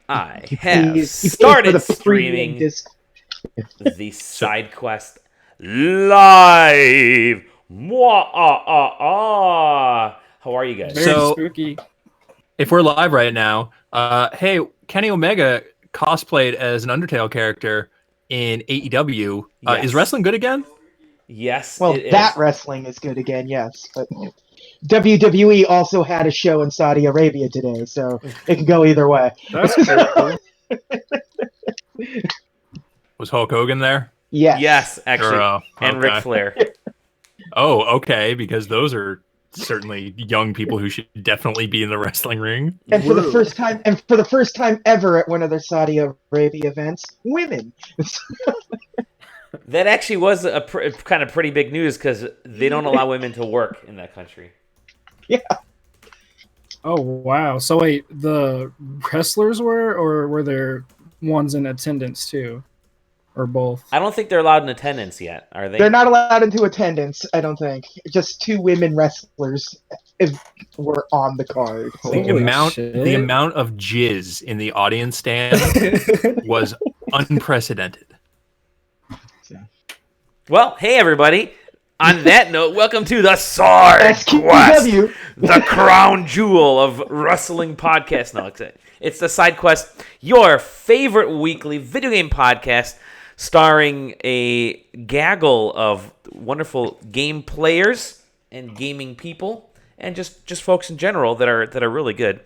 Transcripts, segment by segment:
I He have pays for the started premium streaming disc. the SideQuest live. How are you guys? Very So spooky. if we're live right now, hey, Kenny Omega cosplayed as an Undertale character in AEW. Is Yes. wrestling good again? Yes, Well, it that is. wrestling is good again, yes. But WWE also had a show in Saudi Arabia today, so it can go either way. That's cool. Was Hulk Hogan there? Yes. Yes, actually, and Ric Okay. Flair. Oh, okay, because those are certainly young people who should definitely be in the wrestling ring. And for the Woo. first time ever at one of their Saudi Arabia events, women. That actually was a kind of pretty big news because they don't allow women to work in that country. Yeah. Oh wow. So wait, the wrestlers were, or were there ones in attendance too, or both? I don't think they're allowed in attendance yet, are they? They're not allowed into attendance, I don't think. Just 2 women wrestlers were on the card. So. The Holy amount shit. the amount of jizz in the audience stand was unprecedented. Well, hey everybody. On that note, welcome to the SideQuest, SQW. the crown jewel of wrestling podcast. No, it's the SideQuest, your favorite weekly video game podcast, starring a gaggle of wonderful game players and gaming people, and just folks in general that are really good.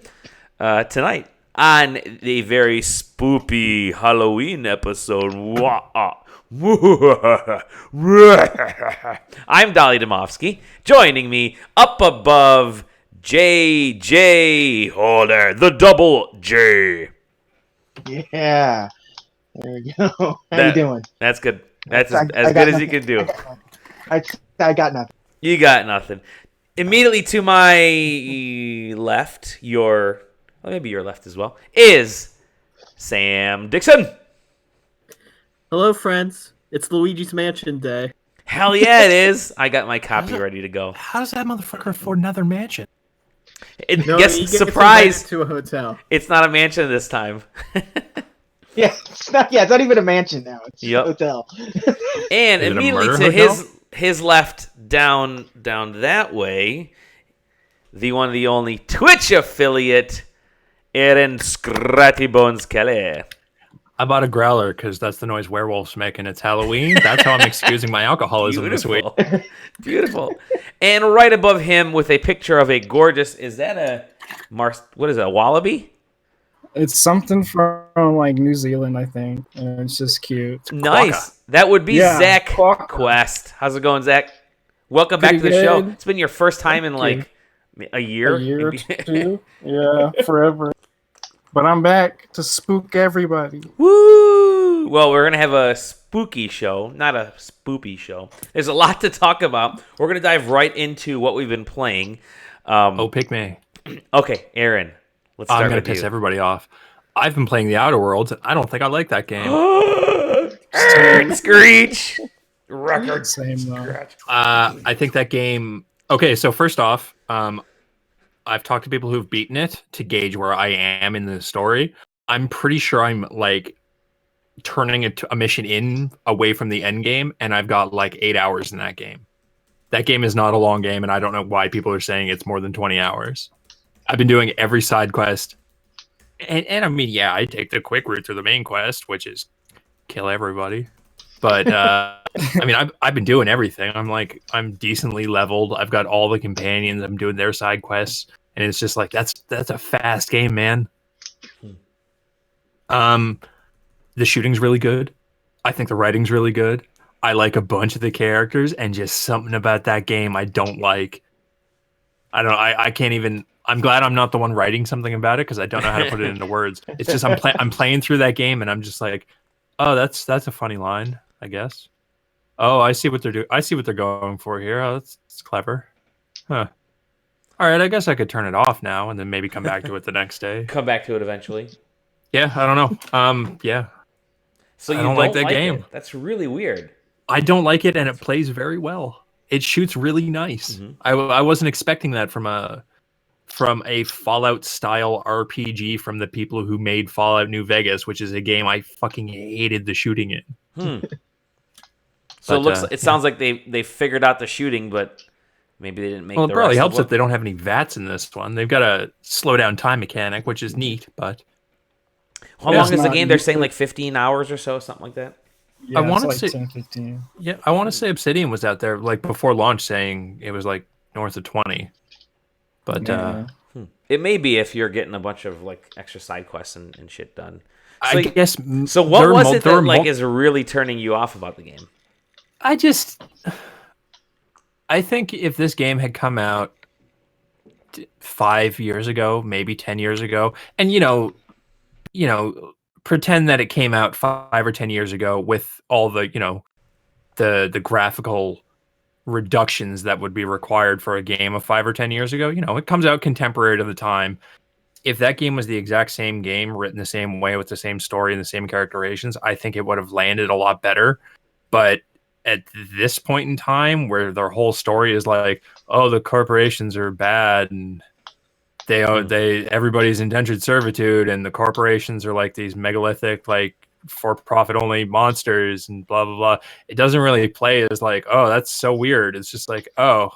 Tonight on the very spoopy Halloween episode. I'm Dolly Domofsky. Joining me up above, JJ Holder, the double J. Yeah. There we go. How you doing? That's good. That's I as got good as you nothing. can do. I got nothing. You got nothing. Immediately to my left, maybe your left as well, is Sam Dixon. Hello, friends. It's Luigi's Mansion Day. Hell yeah, it is. I got my copy ready to go. How does that motherfucker afford another mansion? No, Guess he gets surprise. invited to a hotel. It's not a mansion this time. Yeah, it's not even a mansion now. It's Yep. a hotel. And Is it a immediately murder to hotel? his left, down that way, the one, the only Twitch affiliate, Aaron Scratty Bones Kelly. I bought a growler because that's the noise werewolves make, and it's Halloween. That's how I'm excusing my alcoholism this week. Beautiful. Beautiful. And right above him with a picture of a gorgeous, is that what is that, a wallaby? It's something from like New Zealand, I think. And it's just cute. Nice. That would be Yeah, Zach quokka. Quest. How's it going, Zach? Welcome back to Pretty the show. good. It's been your first time in Thank like a year. A year or maybe. two. Yeah, forever. But I'm back to spook everybody. Woo! Well, we're going to have a spooky show, not a spoopy show. There's a lot to talk about. We're going to dive right into what we've been playing. Pick me. Okay, Aaron, let's start I'm going with to piss you. everybody off. I've been playing The Outer Worlds, and I don't think I like that game. Screech! Record Same though. scratch. I think that game... Okay, so first off, I've talked to people who've beaten it to gauge where I am in the story. I'm pretty sure I'm like turning a mission in away from the end game, and I've got like 8 hours in that game. That game is not a long game, and I don't know why people are saying it's more than 20 hours. I've been doing every side quest. And I mean, yeah, I take the quick route through the main quest, which is kill everybody. But I mean, I've been doing everything. I'm decently leveled. I've got all the companions. I'm doing their side quests, and it's just like that's a fast game, man. The shooting's really good. I think the writing's really good. I like a bunch of the characters, and just something about that game I don't like. I can't even. I'm glad I'm not the one writing something about it because I don't know how to put it into words. It's just I'm playing through that game, and I'm just like, oh, that's a funny line, I guess. Oh, I see what they're doing. I see what they're going for here. Oh, that's clever. Huh. All right, I guess I could turn it off now and then maybe come back to it the next day. Come back to it eventually. Yeah, I don't know. Yeah. So you I don't like that game. it. That's really weird. I don't like it, and it plays very well. It shoots really nice. Mhm. I wasn't expecting that from from a Fallout style RPG from the people who made Fallout New Vegas, which is a game I fucking hated the shooting in. So But, it sounds like they figured out the shooting, but maybe they didn't make. Well, the it probably rest helps of if they don't have any VATs in this one. They've got a slow down time mechanic, which is neat, but How long is the game? They're saying like 15 hours or so, something like that. Yeah, I want it's to like say 10, 15. Yeah, I want to say Obsidian was out there like before launch saying it was like north of 20. But Yeah. It may be if you're getting a bunch of like extra side quests and shit done. So, I guess So what there are was mul- it there that are like mul- is really turning you off about the game? I think if this game had come out 5 years ago, maybe 10 years ago, and pretend that it came out 5 or 10 years ago with all the, the graphical reductions that would be required for a game of 5 or 10 years ago, it comes out contemporary to the time. If that game was the exact same game, written the same way with the same story and the same characterizations, I think it would have landed a lot better. But at this point in time, where their whole story is like, oh, the corporations are bad and everybody's indentured servitude, and the corporations are like these megalithic, like for profit only monsters and blah blah blah. It doesn't really play as like, oh, that's so weird. It's just like, oh,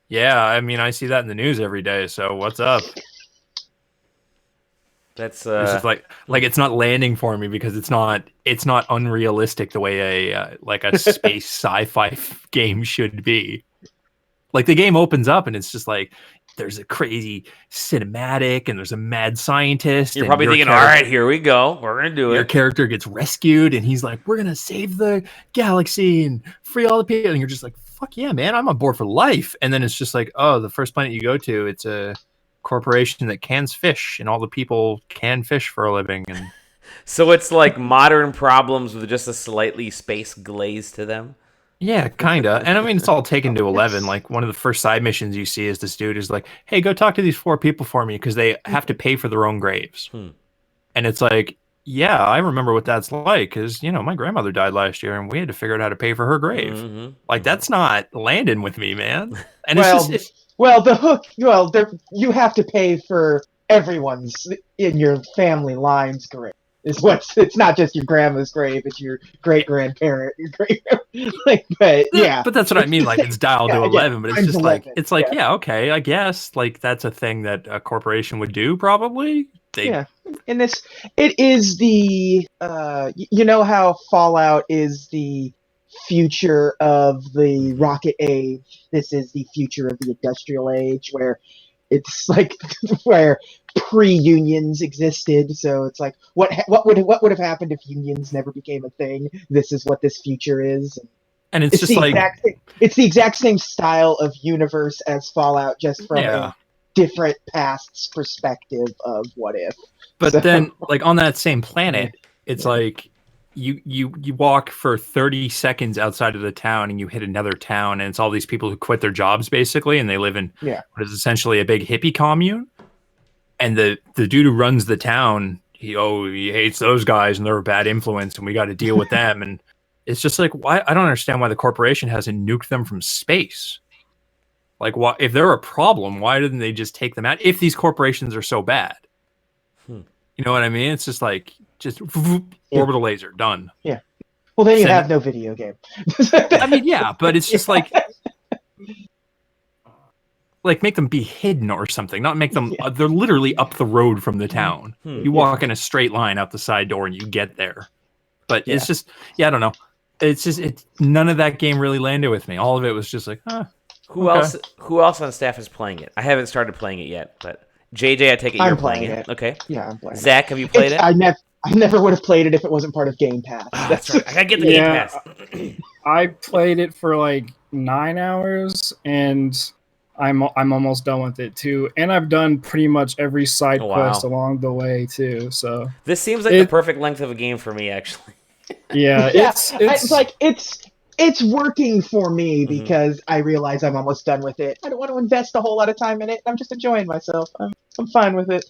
yeah, I mean, I see that in the news every day. So what's up? That's It's just like it's not landing for me because it's not unrealistic the way a space sci-fi game should be. Like the game opens up and it's just like there's a crazy cinematic and there's a mad scientist. You're probably thinking, all right, here we go. We're going to do it. Your character gets rescued and he's like, we're going to save the galaxy and free all the people. And you're just like, fuck yeah, man, I'm on board for life. And then it's just like, oh, the first planet you go to, it's a corporation that cans fish and all the people can fish for a living. And so it's like modern problems with just a slightly space glaze to them. Yeah, kind of. And I mean, it's all taken to 11. Like one of the first side missions you see is this dude is like, hey, go talk to these 4 people for me because they have to pay for their own graves. And it's like, yeah, I remember what that's like because, my grandmother died last year and we had to figure out how to pay for her grave. Like, that's not landing with me, man. And the hook, you have to pay for everyone's in your family line's grave. It's not just your grandma's grave, it's your great grandparent, but yeah. But that's what I mean. Like it's dialed to 11, but it's just 11, yeah, okay, I guess like that's a thing that a corporation would do probably. In this, it is the how Fallout is the future of the rocket age. This is the future of the industrial age, where it's like where pre-unions existed. So it's like what would have happened if unions never became a thing? This is what this future is. And it's just like it's the exact same style of universe as Fallout, just from a different past's perspective of what if. But then, like on that same planet, it's like you walk for 30 seconds outside of the town and you hit another town, and it's all these people who quit their jobs basically, and they live in what is essentially a big hippie commune. And the dude who runs the town, he hates those guys and they're a bad influence, and we got to deal with them. And it's just like, why? I don't understand why the corporation hasn't nuked them from space. Like, why, if they're a problem, why didn't they just take them out? If these corporations are so bad, you know what I mean? It's just like orbital laser done. Yeah. Well, then you have no video game. I mean, yeah, but it's just like make them be hidden or something. Not make them. They're literally up the road from the town. You walk in a straight line out the side door and you get there. But it's just, I don't know. It's just none of that game really landed with me. All of it was just like, Who else on staff is playing it? I haven't started playing it yet, but JJ, I take it you're playing it. Okay. Yeah, I'm playing Zach, have you played it? I never would have played it if it wasn't part of Game Pass. That's right. I gotta get the Game Pass. I played it for like 9 hours, and I'm almost done with it too. And I've done pretty much every side quest along the way too. So this seems like the perfect length of a game for me, actually. Yeah, it's working for me because I realize I'm almost done with it. I don't want to invest a whole lot of time in it. I'm just enjoying myself. I'm fine with it.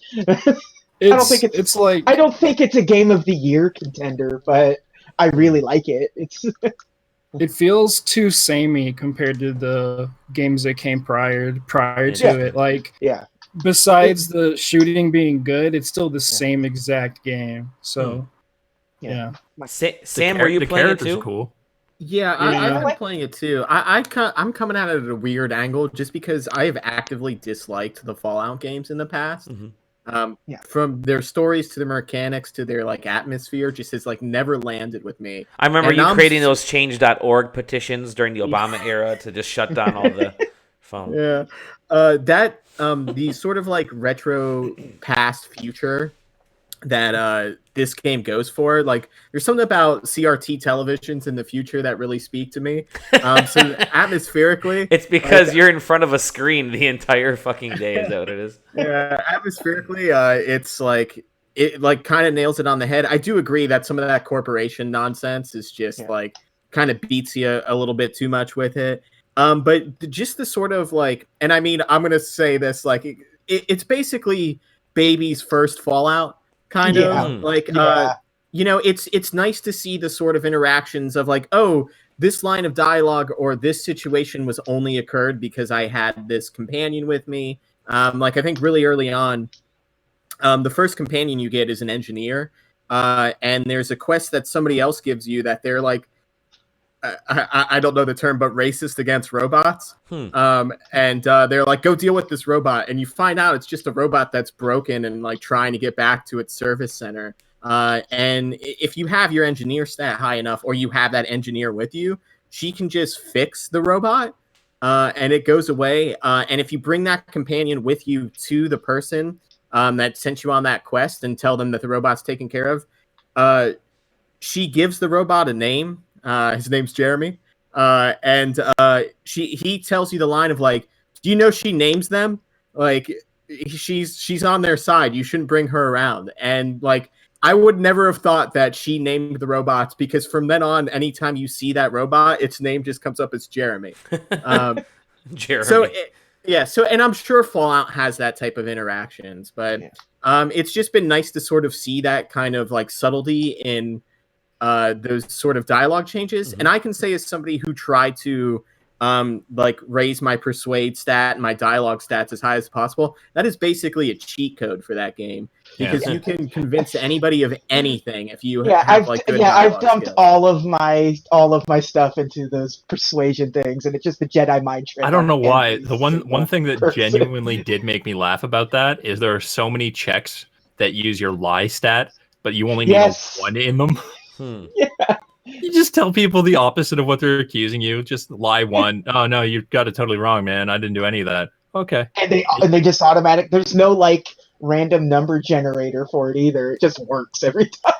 I don't think it's a game of the year contender, but I really like it. It feels too samey compared to the games that came prior to it. Like besides the shooting being good, it's still the same exact game. So, yeah. Sam, were you the playing it characters too? are cool. Yeah, Yeah. I've been playing it too. I'm coming at it at a weird angle just because I have actively disliked the Fallout games in the past. From their stories to the mechanics to their like atmosphere, just has like never landed with me. I remember And you I'm creating s- those change.org petitions during the Obama era to just shut down all the phone. Yeah, the sort of like retro past future that this game goes for. Like, there's something about CRT televisions in the future that really speak to me. So atmospherically, It's because you're in front of a screen the entire fucking day. Is that what it is? yeah, atmospherically, it's like it like kind of nails it on the head. I do agree that some of that corporation nonsense is just like kind of beats you a little bit too much with it. But just the sort of like, and I mean, I'm gonna say this like it's basically baby's first Fallout, kind of like it's nice to see the sort of interactions of like, oh, this line of dialogue or this situation was only occurred because I had this companion with me. Like I think really early on, the first companion you get is an engineer, and there's a quest that somebody else gives you that they're like, I don't know the term, but racist against robots. And they're like, go deal with this robot, and you find out it's just a robot that's broken and like trying to get back to its service center. And if you have your engineer stat high enough, or you have that engineer with you, she can just fix the robot, and it goes away. And if you bring that companion with you to the person that sent you on that quest and tell them that the robot's taken care of, she gives the robot a name. His name's Jeremy, and he tells you the line of like, "Do you know she names them? Like, she's on their side. You shouldn't bring her around." And like, I would never have thought that she named the robots, because from then on, anytime you see that robot, its name just comes up as Jeremy. Jeremy. So and I'm sure Fallout has that type of interactions, but it's just been nice to sort of see that kind of like subtlety in those sort of dialogue changes. And I can say, as somebody who tried to like raise my persuade stat and my dialogue stats as high as possible, that is basically a cheat code for that game, because you can convince anybody of anything if you have like good I've dumped skills. all of my stuff into those persuasion things, and it's just the Jedi mind trick. I don't know why. every The one single thing that person. genuinely did make me laugh about that is there are so many checks that use your lie stat, but you only need a 1 in them. You just tell people the opposite of what they're accusing you. Just lie 1. Oh no, you got it totally wrong, man. I didn't do any of that. Okay. And they just automatic. There's no like random number generator for it either. It just works every time.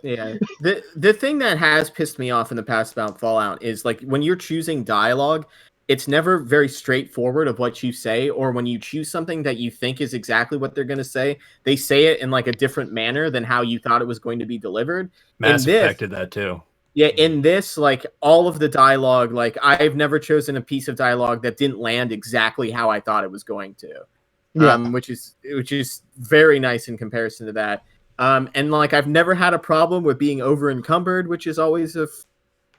Yeah. The thing that has pissed me off in the past about Fallout is like when you're choosing dialogue, it's never very straightforward of what you say, or when you choose something that you think is exactly what they're going to say, they say it in like a different manner than how you thought it was going to be delivered. Mass Effect did that too. Yeah, in this, like all of the dialogue, like I've never chosen a piece of dialogue that didn't land exactly how I thought it was going to. Which is very nice in comparison to that. And like I've never had a problem with being over encumbered, which is always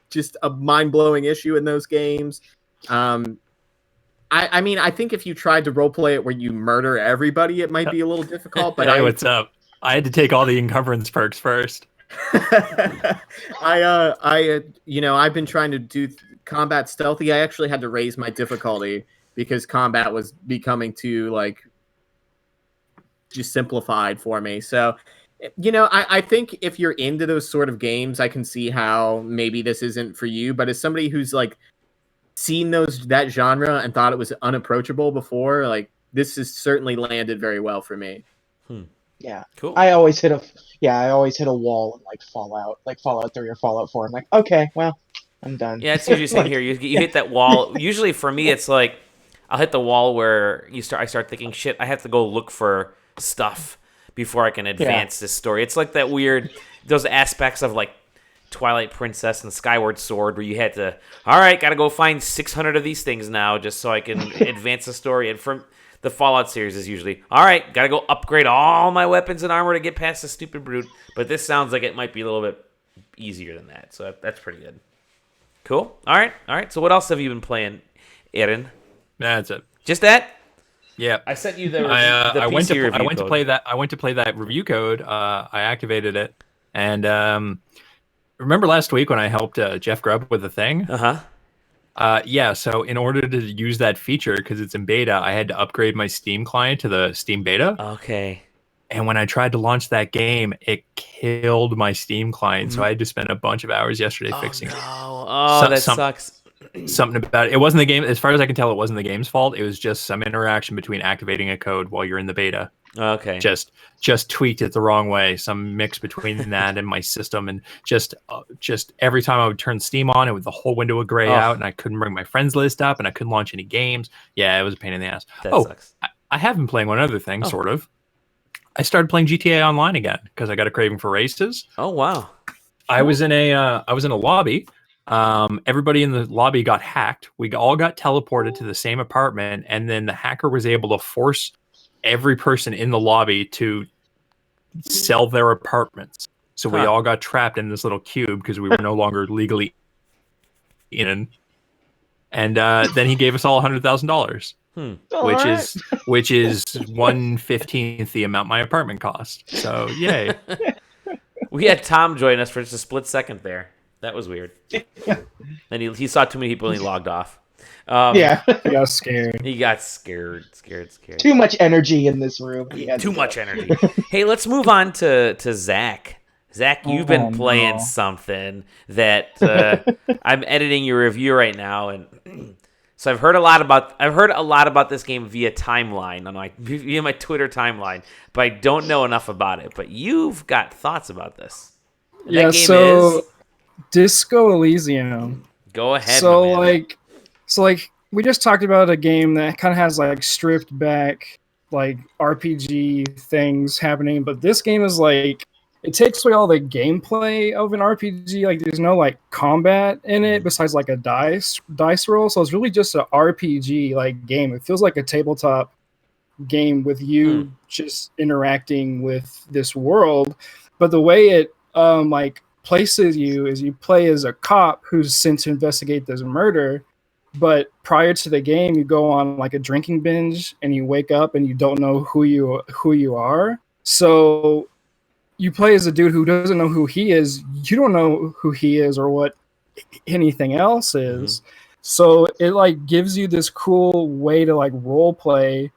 just a mind-blowing issue in those games. I mean, I think if you tried to roleplay it where you murder everybody, it might be a little difficult. But hey, what's up? I had to take all the encumbrance perks first. I've been trying to do combat stealthy. I actually had to raise my difficulty because combat was becoming too like just simplified for me. So, I think if you're into those sort of games, I can see how maybe this isn't for you. But as somebody who's like seen that genre and thought it was unapproachable before, like this has certainly landed very well for me. Yeah, cool. I always hit a wall in like Fallout 3 or Fallout 4. I'm like, okay, well, I'm done. Yeah, it's usually same here. You hit that wall. Usually for me, it's like I'll hit the wall where I start thinking, shit, I have to go look for stuff before I can advance this story. It's like that weird, those aspects of like Twilight Princess and Skyward Sword where you had to, all right, got to go find 600 of these things now just so I can advance the story. And from the Fallout series is usually, all right, got to go upgrade all my weapons and armor to get past the stupid brute. But this sounds like it might be a little bit easier than that. So that's pretty good. Cool. All right. So what else have you been playing, Aaron? That's it. Just that? Yeah. I sent you the I went PC to review I went code. to play that. I went to play that review code. I activated it, and remember last week when I helped Jeff Grubb with the thing? Yeah. So in order to use that feature, because it's in beta, I had to upgrade my Steam client to the Steam beta. Okay. And when I tried to launch that game, it killed my Steam client. So I had to spend a bunch of hours yesterday fixing it. Oh, that sucks. Something about it. It wasn't the game. As far as I can tell, it wasn't the game's fault. It was just some interaction between activating a code while you're in the beta. Okay. Just tweaked it the wrong way. Some mix between that and my system, and just every time I would turn Steam on, the whole window would gray out, and I couldn't bring my friends list up, and I couldn't launch any games. Yeah, it was a pain in the ass. That sucks. I have been playing one other thing, sort of. I started playing GTA Online again because I got a craving for races. Oh wow! I was in a lobby. Everybody in the lobby got hacked. We all got teleported to the same apartment, and then the hacker was able to force every person in the lobby to sell their apartments. So we all got trapped in this little cube because we were no longer legally in. And then he gave us all $100,000. Which is 1/15 the amount my apartment cost. So yay. We had Tom join us for just a split second there. That was weird. And he saw too many people and he logged off. He got scared. He got scared. Too much energy in this room. Too much energy. Hey, let's move on to Zach. Zach, you've been playing something that I'm editing your review right now, and so I've heard a lot about this game via timeline via my Twitter timeline, but I don't know enough about it. But you've got thoughts about this. And that game is Disco Elysium. Go ahead. So we just talked about a game that kind of has like stripped back like RPG things happening, but this game is like it takes away all the gameplay of an RPG. Like there's no like combat in it besides like a dice roll. So it's really just an RPG like game. It feels like a tabletop game with you just interacting with this world. But the way it like places you is you play as a cop who's sent to investigate this murder. But prior to the game, you go on like a drinking binge and you wake up and you don't know who you are. So you play as a dude who doesn't know who he is. You don't know who he is or what anything else is. So it like gives you this cool way to like role play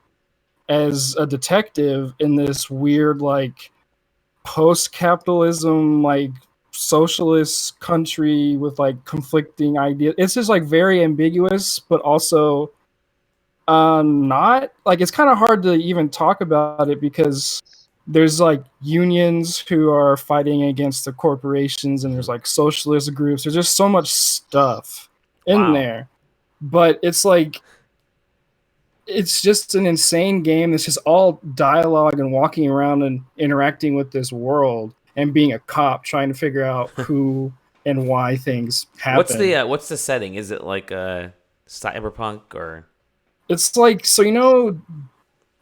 as a detective in this weird like post-capitalism like socialist country with like conflicting ideas. It's just like very ambiguous, but also not like it's kind of hard to even talk about it because there's like unions who are fighting against the corporations and there's like socialist groups. There's just so much stuff in there, but it's like it's just an insane game. It's just all dialogue and walking around and interacting with this world and being a cop trying to figure out who and why things happen. What's the setting? Is it like cyberpunk or? It's like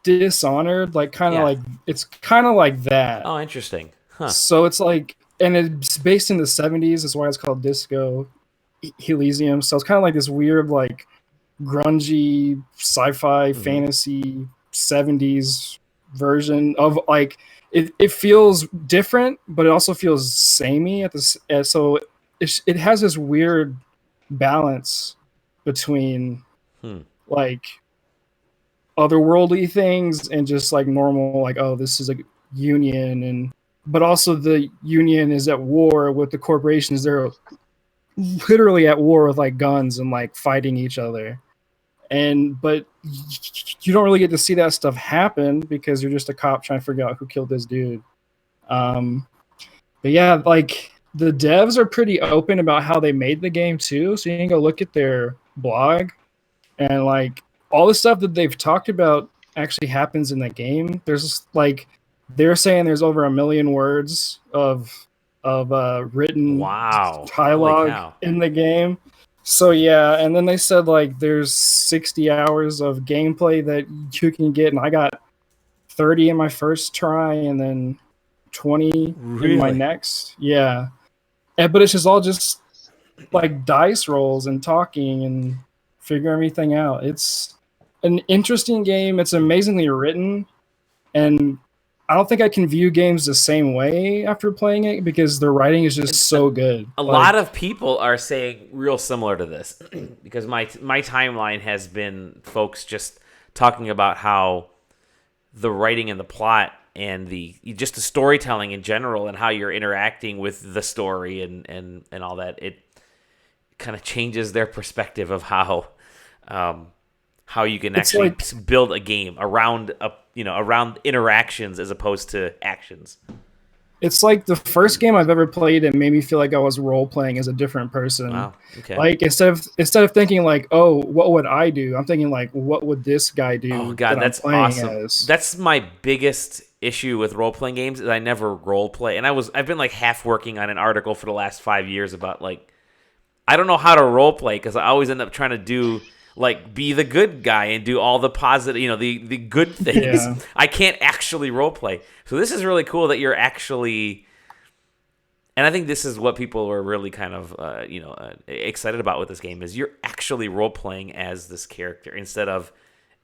Dishonored, like kind of like it's kind of like that. Oh, interesting. Huh. So it's like, and it's based in the 70s. That's why it's called Disco Elysium. So it's kind of like this weird, like grungy sci-fi fantasy 70s version of like it feels different, but it also feels samey at this. So it has this weird balance between like otherworldly things and just like normal, like, oh, this is a union, but also the union is at war with the corporations. They're literally at war with like guns and like fighting each other. But you don't really get to see that stuff happen because you're just a cop trying to figure out who killed this dude. But yeah, like the devs are pretty open about how they made the game too. So you can go look at their blog and like all the stuff that they've talked about actually happens in the game. There's like, they're saying there's over 1 million words of written dialogue in the game. So yeah, and then they said like there's 60 hours of gameplay that you can get, and I got 30 in my first try, and then 20 in my next. Yeah, but it's just all just like dice rolls and talking and figure everything out. It's an interesting game. It's amazingly written, and I don't think I can view games the same way after playing it because the writing is just so good. A lot of people are saying real similar to this because my timeline has been folks just talking about how the writing and the plot and just the storytelling in general and how you're interacting with the story and all that, it kind of changes their perspective of how you can actually build a game around around interactions as opposed to actions. It's like the first game I've ever played and made me feel like I was role playing as a different person. Wow. Okay. Like instead of thinking like, oh, what would I do? I'm thinking like, what would this guy do? Oh God, that's awesome. That's my biggest issue with role playing games is I never role play, and I've been like half working on an article for the last 5 years about like I don't know how to role play because I always end up trying to do. Like be the good guy and do all the positive, the good things. Yeah. I can't actually role play. So this is really cool that you're actually, and I think this is what people were really kind of, excited about with this game is you're actually role playing as this character instead of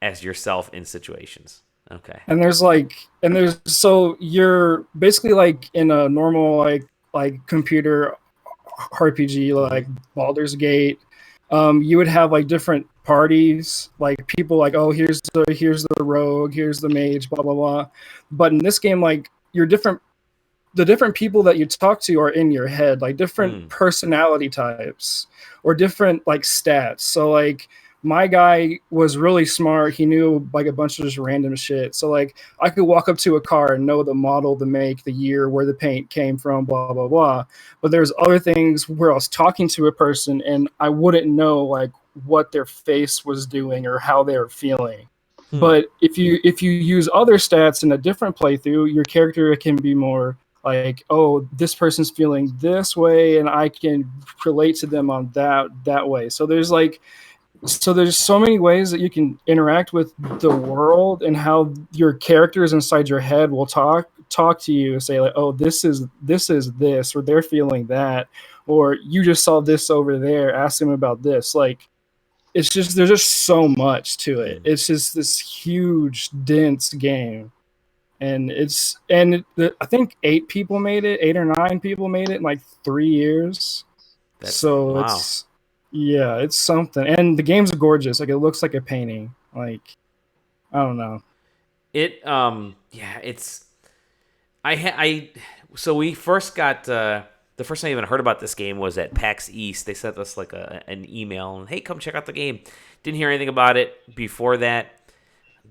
as yourself in situations. Okay. And so you're basically like in a normal like computer RPG like Baldur's Gate. You would have like different parties, like people like, oh, here's the rogue, here's the mage, blah blah blah. But in this game, like the different people that you talk to are in your head, like different personality types or different like stats. So like my guy was really smart. He knew like a bunch of just random shit. So like I could walk up to a car and know the model, the make, the year, where the paint came from, blah, blah, blah. But there's other things where I was talking to a person and I wouldn't know like what their face was doing or how they were feeling. But if you use other stats in a different playthrough, your character can be more like, oh, this person's feeling this way and I can relate to them on that way. So there's so many ways that you can interact with the world and how your characters inside your head will talk to you and say like, oh, this is this, or they're feeling that, or you just saw this over there, ask them about this. Like there's just so much to it. It's just this huge, dense game. And I think 8 or 9 people made it in like 3 years. Wow. It's something. And the game's gorgeous. Like it looks like a painting. Like I don't know. So we first got the first time I even heard about this game was at PAX East. They sent us like an email and hey, come check out the game. Didn't hear anything about it before that.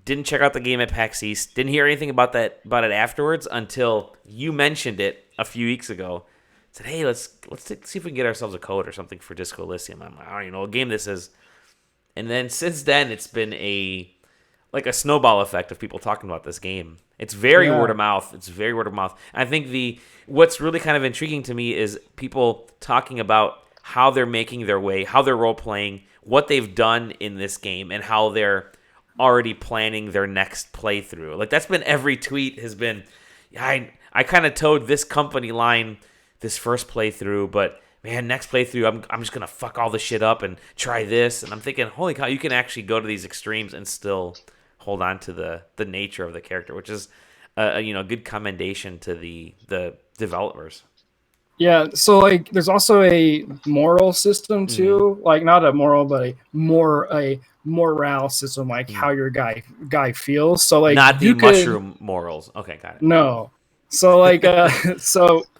Didn't check out the game at PAX East. Didn't hear anything about it afterwards until you mentioned it a few weeks ago. Said, hey, let's see if we can get ourselves a code or something for Disco Elysium. I'm like, I don't even know what game this is. And then since then, it's been a snowball effect of people talking about this game. It's very word of mouth. I think what's really kind of intriguing to me is people talking about how they're making their way, how they're role playing, what they've done in this game, and how they're already planning their next playthrough. Like that's been every tweet has been, I kind of towed this company line this first playthrough, but man, next playthrough, I'm just gonna fuck all this shit up and try this. And I'm thinking, holy cow, you can actually go to these extremes and still hold on to the nature of the character, which is a good commendation to the developers. Yeah, so like there's also a moral system too, like not a moral, but a morale system, like how your guy feels. So like not the mushroom morals. Okay, got it. No. So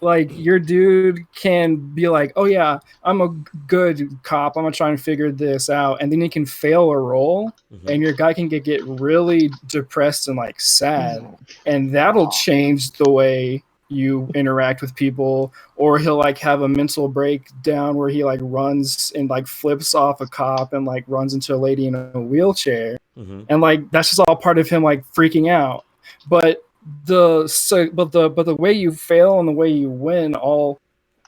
like your dude can be like, oh yeah, I'm a good cop, I'm gonna try and figure this out, and then he can fail a roll, and your guy can get really depressed and like sad, and that'll change the way you interact with people. Or he'll like have a mental breakdown where he like runs and like flips off a cop and like runs into a lady in a wheelchair, and like that's just all part of him like freaking out. But the way you fail and the way you win,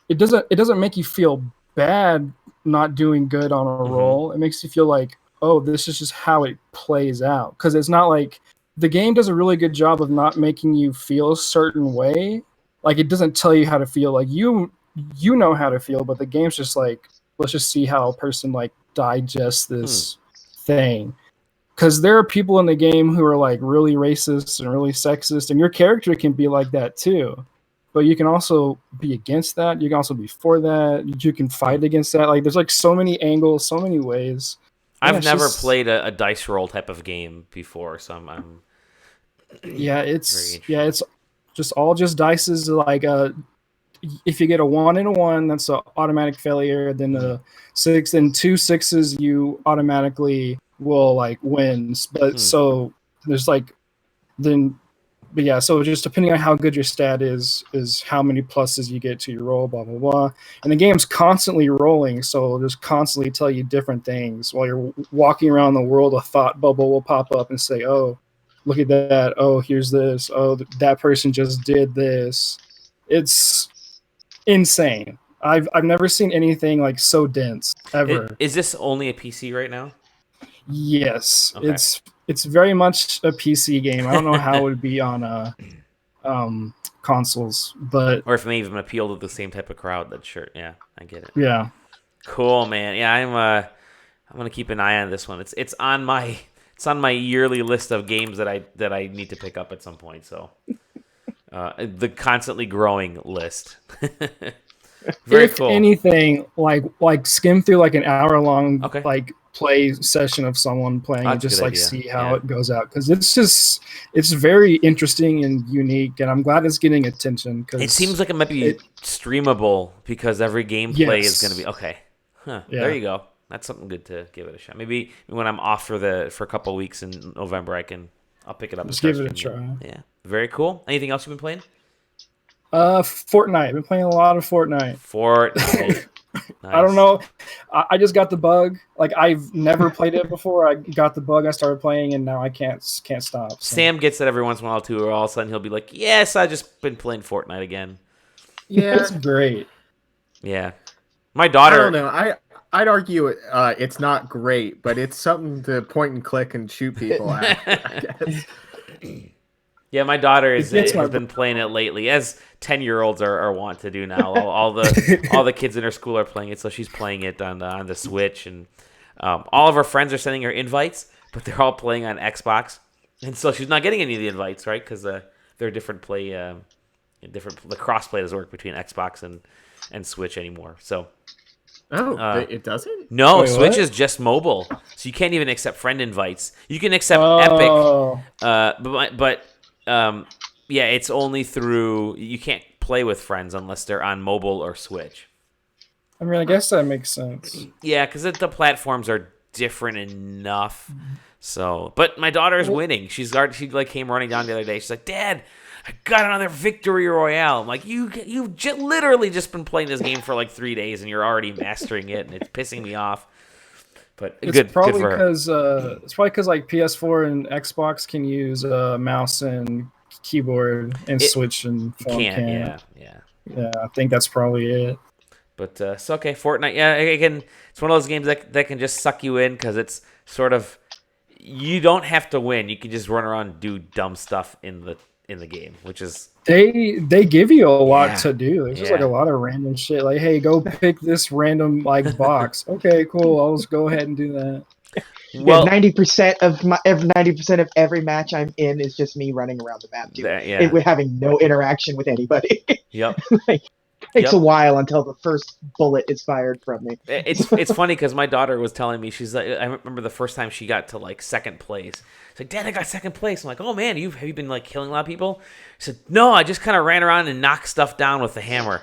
it doesn't make you feel bad not doing good on a roll. It makes you feel like, oh, this is just how it plays out, because it's not like the game does a really good job of not making you feel a certain way. Like it doesn't tell you how to feel. Like you know how to feel, but the game's just like, let's just see how a person like digests this thing. because there are people in the game who are like really racist and really sexist, and your character can be like that too. But you can also be against that. You can also be for that. You can fight against that. Like there's like so many angles, so many ways. Yeah, I've never played a dice roll type of game before, so I'm it's just dices. Like if you get a 1 and a 1, that's an automatic failure. Then a 6 and 2 6s, you automatically will like wins. But so there's like then. But yeah, so just depending on how good your stat is how many pluses you get to your roll, blah, blah, blah. And the game's constantly rolling, so it'll just constantly tell you different things. While you're walking around the world, a thought bubble will pop up and say, oh, look at that. Oh, here's this. Oh, that person just did this. It's insane. I've never seen anything like so dense, ever. Is this only a PC right now? Yes. Okay. It's very much a PC game. I don't know how it would be on consoles, but Or if it may even appeal to the same type of crowd. That's sure. Yeah, I get it. yeah. Cool, man. Yeah, I'm gonna keep an eye on this one. It's on my yearly list of games that I need to pick up at some point. So the constantly growing list. Very If cool. anything, like skim through like an hour long Okay. like play session of someone playing That's and a just good like idea. see how Yeah. it goes out, because it's very interesting and unique, and I'm glad it's getting attention. Cause It seems like it might be streamable because every gameplay is Yes. going to be okay. Huh. Yeah. There you go. That's something good to give it a shot. Maybe when I'm off for a couple of weeks in November, I'll pick it up. Just and give it a start streaming try. Yeah. Very cool. Anything else you've been playing? Fortnite. I've been playing a lot of Fortnite. Fortnite. Nice. I don't know. I just got the bug. Like I've never played it before. I got the bug. I started playing, and now I can't stop. So. Sam gets it every once in a while too, or all of a sudden he'll be like, "Yes, I just been playing Fortnite again." Yeah, It's great. Yeah. My I daughter. don't know. I'd argue it's not great, but it's something to point and click and shoot people at, I guess. Yeah, my daughter It's my has been playing it lately, as 10-year-olds are wont to do now. All the kids in her school are playing it, so she's playing it on the Switch, and all of her friends are sending her invites, but they're all playing on Xbox, and so she's not getting any of the invites, right? Because they're different play, the crossplay doesn't work between Xbox and Switch anymore. So It doesn't? no, Wait, Switch what? is just mobile, so you can't even accept friend invites. You can accept Epic, but yeah, it's only through. You can't play with friends unless they're on mobile or Switch. I mean, I guess that makes sense. Yeah, because the platforms are different enough. So, but my daughter's winning. She like came running down the other day. She's like, "Dad, I got another victory royale." I'm like, "You've literally just been playing this game for like 3 days and you're already mastering it, and it's pissing me off." But It's probably good for her. because like PS4 and Xbox can use mouse and keyboard, and Switch and phone Yeah. Yeah, I think that's probably it. But so okay, Fortnite. Yeah, again, it's one of those games that can just suck you in because it's sort of you don't have to win. You can just run around and do dumb stuff in the game, which is They give you a lot Yeah. to do. There's just Yeah. like a lot of random shit. Like, hey, go pick this random like box. Okay, cool. I'll just go ahead and do that. well. 90% of 90% of every match I'm in is just me running around the map, dude. Yeah. We're having no interaction with anybody. Yep. Takes a while until the first bullet is fired from me. It's funny because my daughter was telling me, she's like, I remember the first time she got to like second place. She's like, "Dad, I got second place." I'm like, "Oh man, have you been like killing a lot of people?" She said, "No, I just kind of ran around and knocked stuff down with the hammer."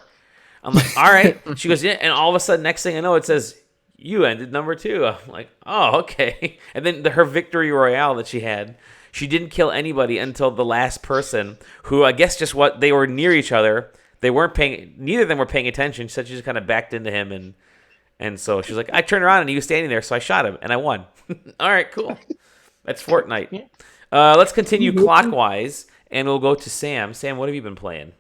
I'm like, "All right." She goes, "Yeah," and all of a sudden, next thing I know, it says you ended number 2. I'm like, "Oh, okay." And then her victory royale that she had, she didn't kill anybody until the last person, who I guess they were near each other. They weren't paying. Neither of them were paying attention. She said she just kind of backed into him, and so she was like, "I turned around and he was standing there, so I shot him and I won." All right, cool. That's Fortnite. Let's continue clockwise, and we'll go to Sam. Sam, what have you been playing?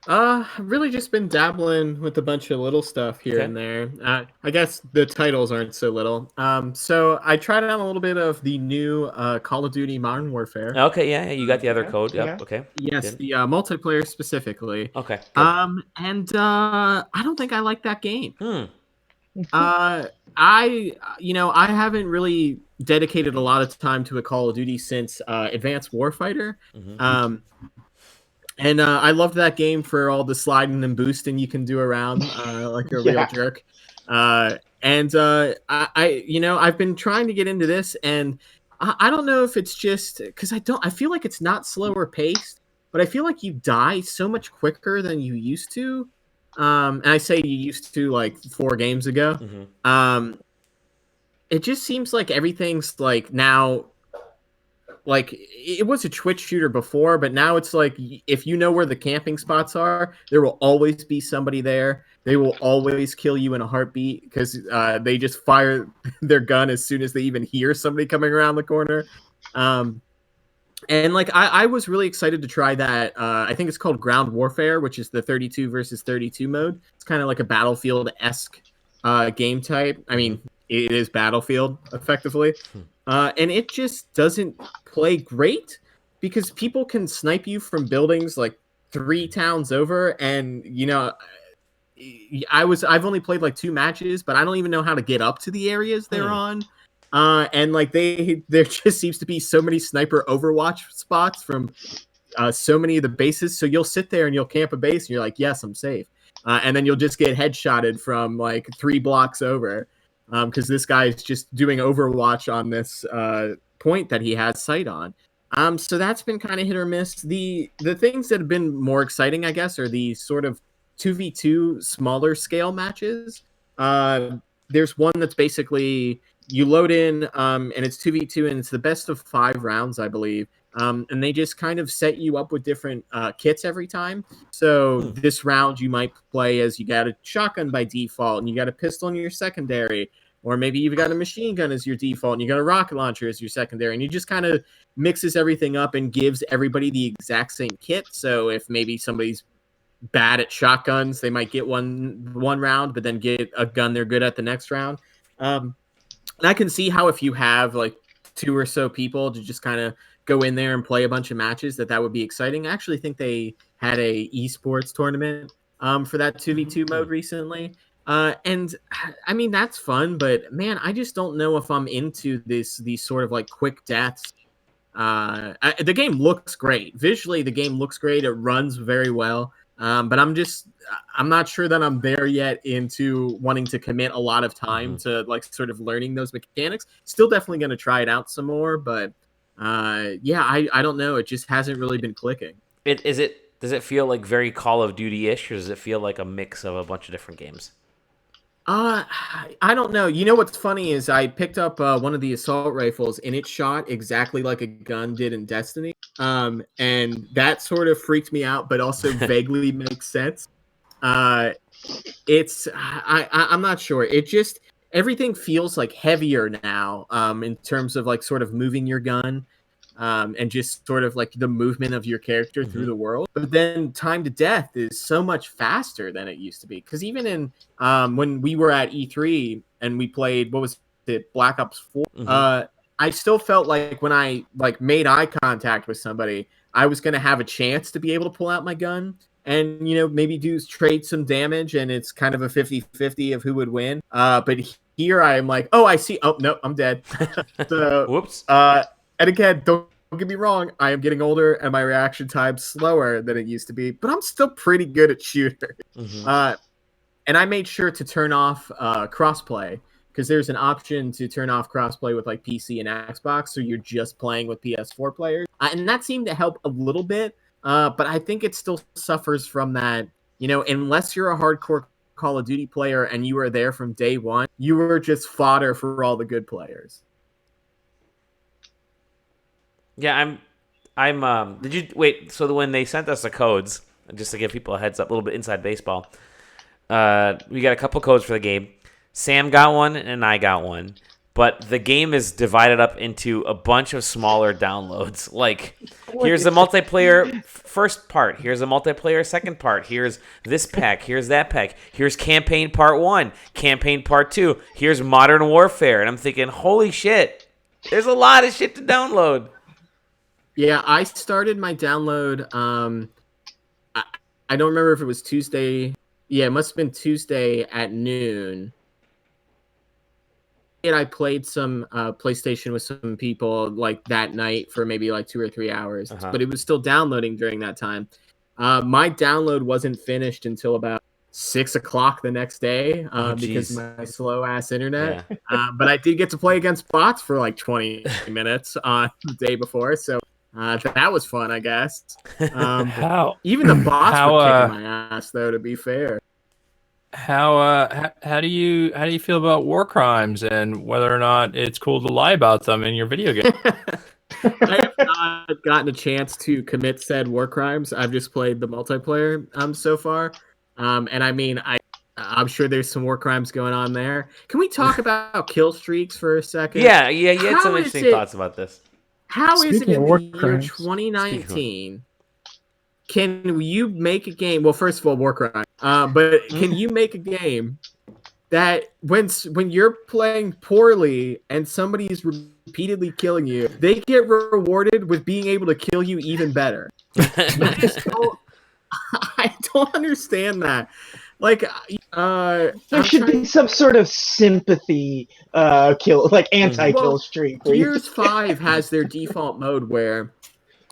I've really just been dabbling with a bunch of little stuff here Okay. and there. I guess the titles aren't so little. So I tried out a little bit of the new Call of Duty Modern Warfare. Okay, yeah, you got the other code. Yep. Yeah. Okay. Yes, Good. the multiplayer specifically. Okay. Good. And I don't think I like that game. Hmm. I haven't really dedicated a lot of time to a Call of Duty since Advanced Warfighter. Mm-hmm. And I loved that game for all the sliding and boosting you can do around like a real jerk. I've been trying to get into this, and I don't know if it's just because I feel like it's not slower paced, but I feel like you die so much quicker than you used to. And I say you used to like 4 games ago. Mm-hmm. It just seems like everything's like now, like it was a Twitch shooter before, but now it's like if you know where the camping spots are, there will always be somebody there. They will always kill you in a heartbeat because they just fire their gun as soon as they even hear somebody coming around the corner. And like I was really excited to try that. I think it's called Ground Warfare, which is the 32 versus 32 mode. It's kind of like a Battlefield-esque game type. I mean, it is Battlefield effectively, and it just doesn't play great because people can snipe you from buildings like 3 towns over, and I've only played like 2 matches, but I don't even know how to get up to the areas they're on. And like there just seems to be so many sniper Overwatch spots from so many of the bases. So you'll sit there and you'll camp a base and you're like, yes, I'm safe. And then you'll just get headshotted from like 3 blocks over because this guy is just doing Overwatch on this point that he has sight on. So that's been kind of hit or miss. The things that have been more exciting, I guess, are the sort of 2v2 smaller scale matches. There's one that's basically you load in and it's 2v2 and it's the best of 5 rounds, I believe. And they just kind of set you up with different kits every time. So this round you might play as you got a shotgun by default and you got a pistol in your secondary, or maybe you've got a machine gun as your default and you got a rocket launcher as your secondary, and you just kind of mixes everything up and gives everybody the exact same kit. So if maybe somebody's bad at shotguns, they might get one round, but then get a gun they're good at the next round. And I can see how if you have like 2 or so people to just kind of go in there and play a bunch of matches, that would be exciting. I actually think they had a esports tournament for that 2v2 mode recently. And I mean, that's fun, but man, I just don't know if I'm into these sort of like quick deaths. The game looks great. Visually, the game looks great. It runs very well. But I'm not sure that I'm there yet into wanting to commit a lot of time to like sort of learning those mechanics. Still definitely going to try it out some more, but I don't know. It just hasn't really been clicking. Does it feel like very Call of Duty-ish, or does it feel like a mix of a bunch of different games? I don't know. You know what's funny is I picked up one of the assault rifles and it shot exactly like a gun did in Destiny. And that sort of freaked me out, but also vaguely makes sense. I'm not sure. It just everything feels like heavier now. In terms of like sort of moving your gun. And just sort of like the movement of your character through the world. But then time to death is so much faster than it used to be. Because even in when we were at E3 and we played, what was it, Black Ops 4, I still felt like when I like made eye contact with somebody, I was going to have a chance to be able to pull out my gun and, maybe trade some damage. And it's kind of a 50-50 of who would win. But here I am like, oh, I see. Oh, no, I'm dead. So, whoops. And again, don't get me wrong, I am getting older and my reaction time's slower than it used to be, but I'm still pretty good at shooters. And I made sure to turn off crossplay because there's an option to turn off crossplay with like PC and Xbox, so you're just playing with PS4 players. And that seemed to help a little bit, but I think it still suffers from that, unless you're a hardcore Call of Duty player and you were there from day one, you were just fodder for all the good players. Yeah, did you wait? So when they sent us the codes, just to give people a heads up, a little bit inside baseball, we got a couple codes for the game. Sam got one and I got one, but the game is divided up into a bunch of smaller downloads. Like, here's the multiplayer first part. Here's the multiplayer second part. Here's this pack. Here's that pack. Here's campaign part 1, campaign part 2. Here's Modern Warfare, and I'm thinking, holy shit, there's a lot of shit to download. Yeah, I started my download. I don't remember if it was Tuesday. Yeah, it must have been Tuesday at noon. I played some PlayStation with some people like that night for maybe like 2 or 3 hours, but it was still downloading during that time. My download wasn't finished until about 6 o'clock the next day because of my slow ass internet. Yeah. But I did get to play against bots for like 20 minutes on the day before, so that was fun, I guess. Even the bots were kicking my ass, though. To be fair. How do you feel about war crimes and whether or not it's cool to lie about them in your video game? I have not gotten a chance to commit said war crimes. I've just played the multiplayer so far, and I mean I'm sure there's some war crimes going on there. Can we talk about kill streaks for a second? Yeah, you had some interesting thoughts about this. How is it in the year 2019? Can you make a game? Well, first of all, war crime. But can you make a game that when you're playing poorly and somebody's repeatedly killing you, they get rewarded with being able to kill you even better? I don't understand that. Like, there should be some sort of sympathy kill, like anti-kill streak. Gears 5 has their default mode where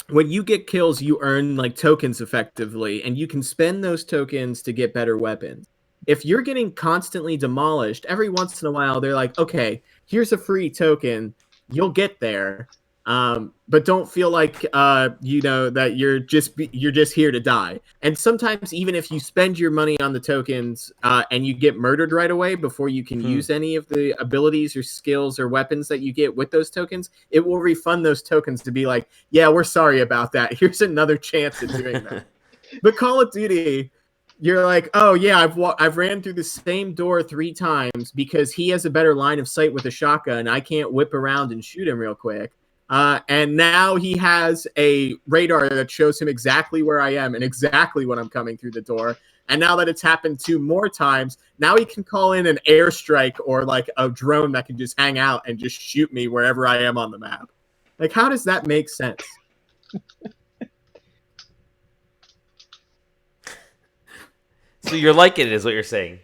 when you get kills, you earn like tokens effectively, and you can spend those tokens to get better weapons. If you're getting constantly demolished, every once in a while, they're like, okay, here's a free token. You'll get there. But don't feel like, that you're just here to die. And sometimes even if you spend your money on the tokens and you get murdered right away before you can use any of the abilities or skills or weapons that you get with those tokens, it will refund those tokens to be like, yeah, we're sorry about that. Here's another chance at doing that. But Call of Duty, you're like, oh yeah, I've ran through the same door 3 times because he has a better line of sight with a shotgun. I can't whip around and shoot him real quick. And now he has a radar that shows him exactly where I am and exactly when I'm coming through the door. And now that it's happened 2 more times, now he can call in an airstrike or like a drone that can just hang out and just shoot me wherever I am on the map. Like, how does that make sense? So you're liking it, is what you're saying?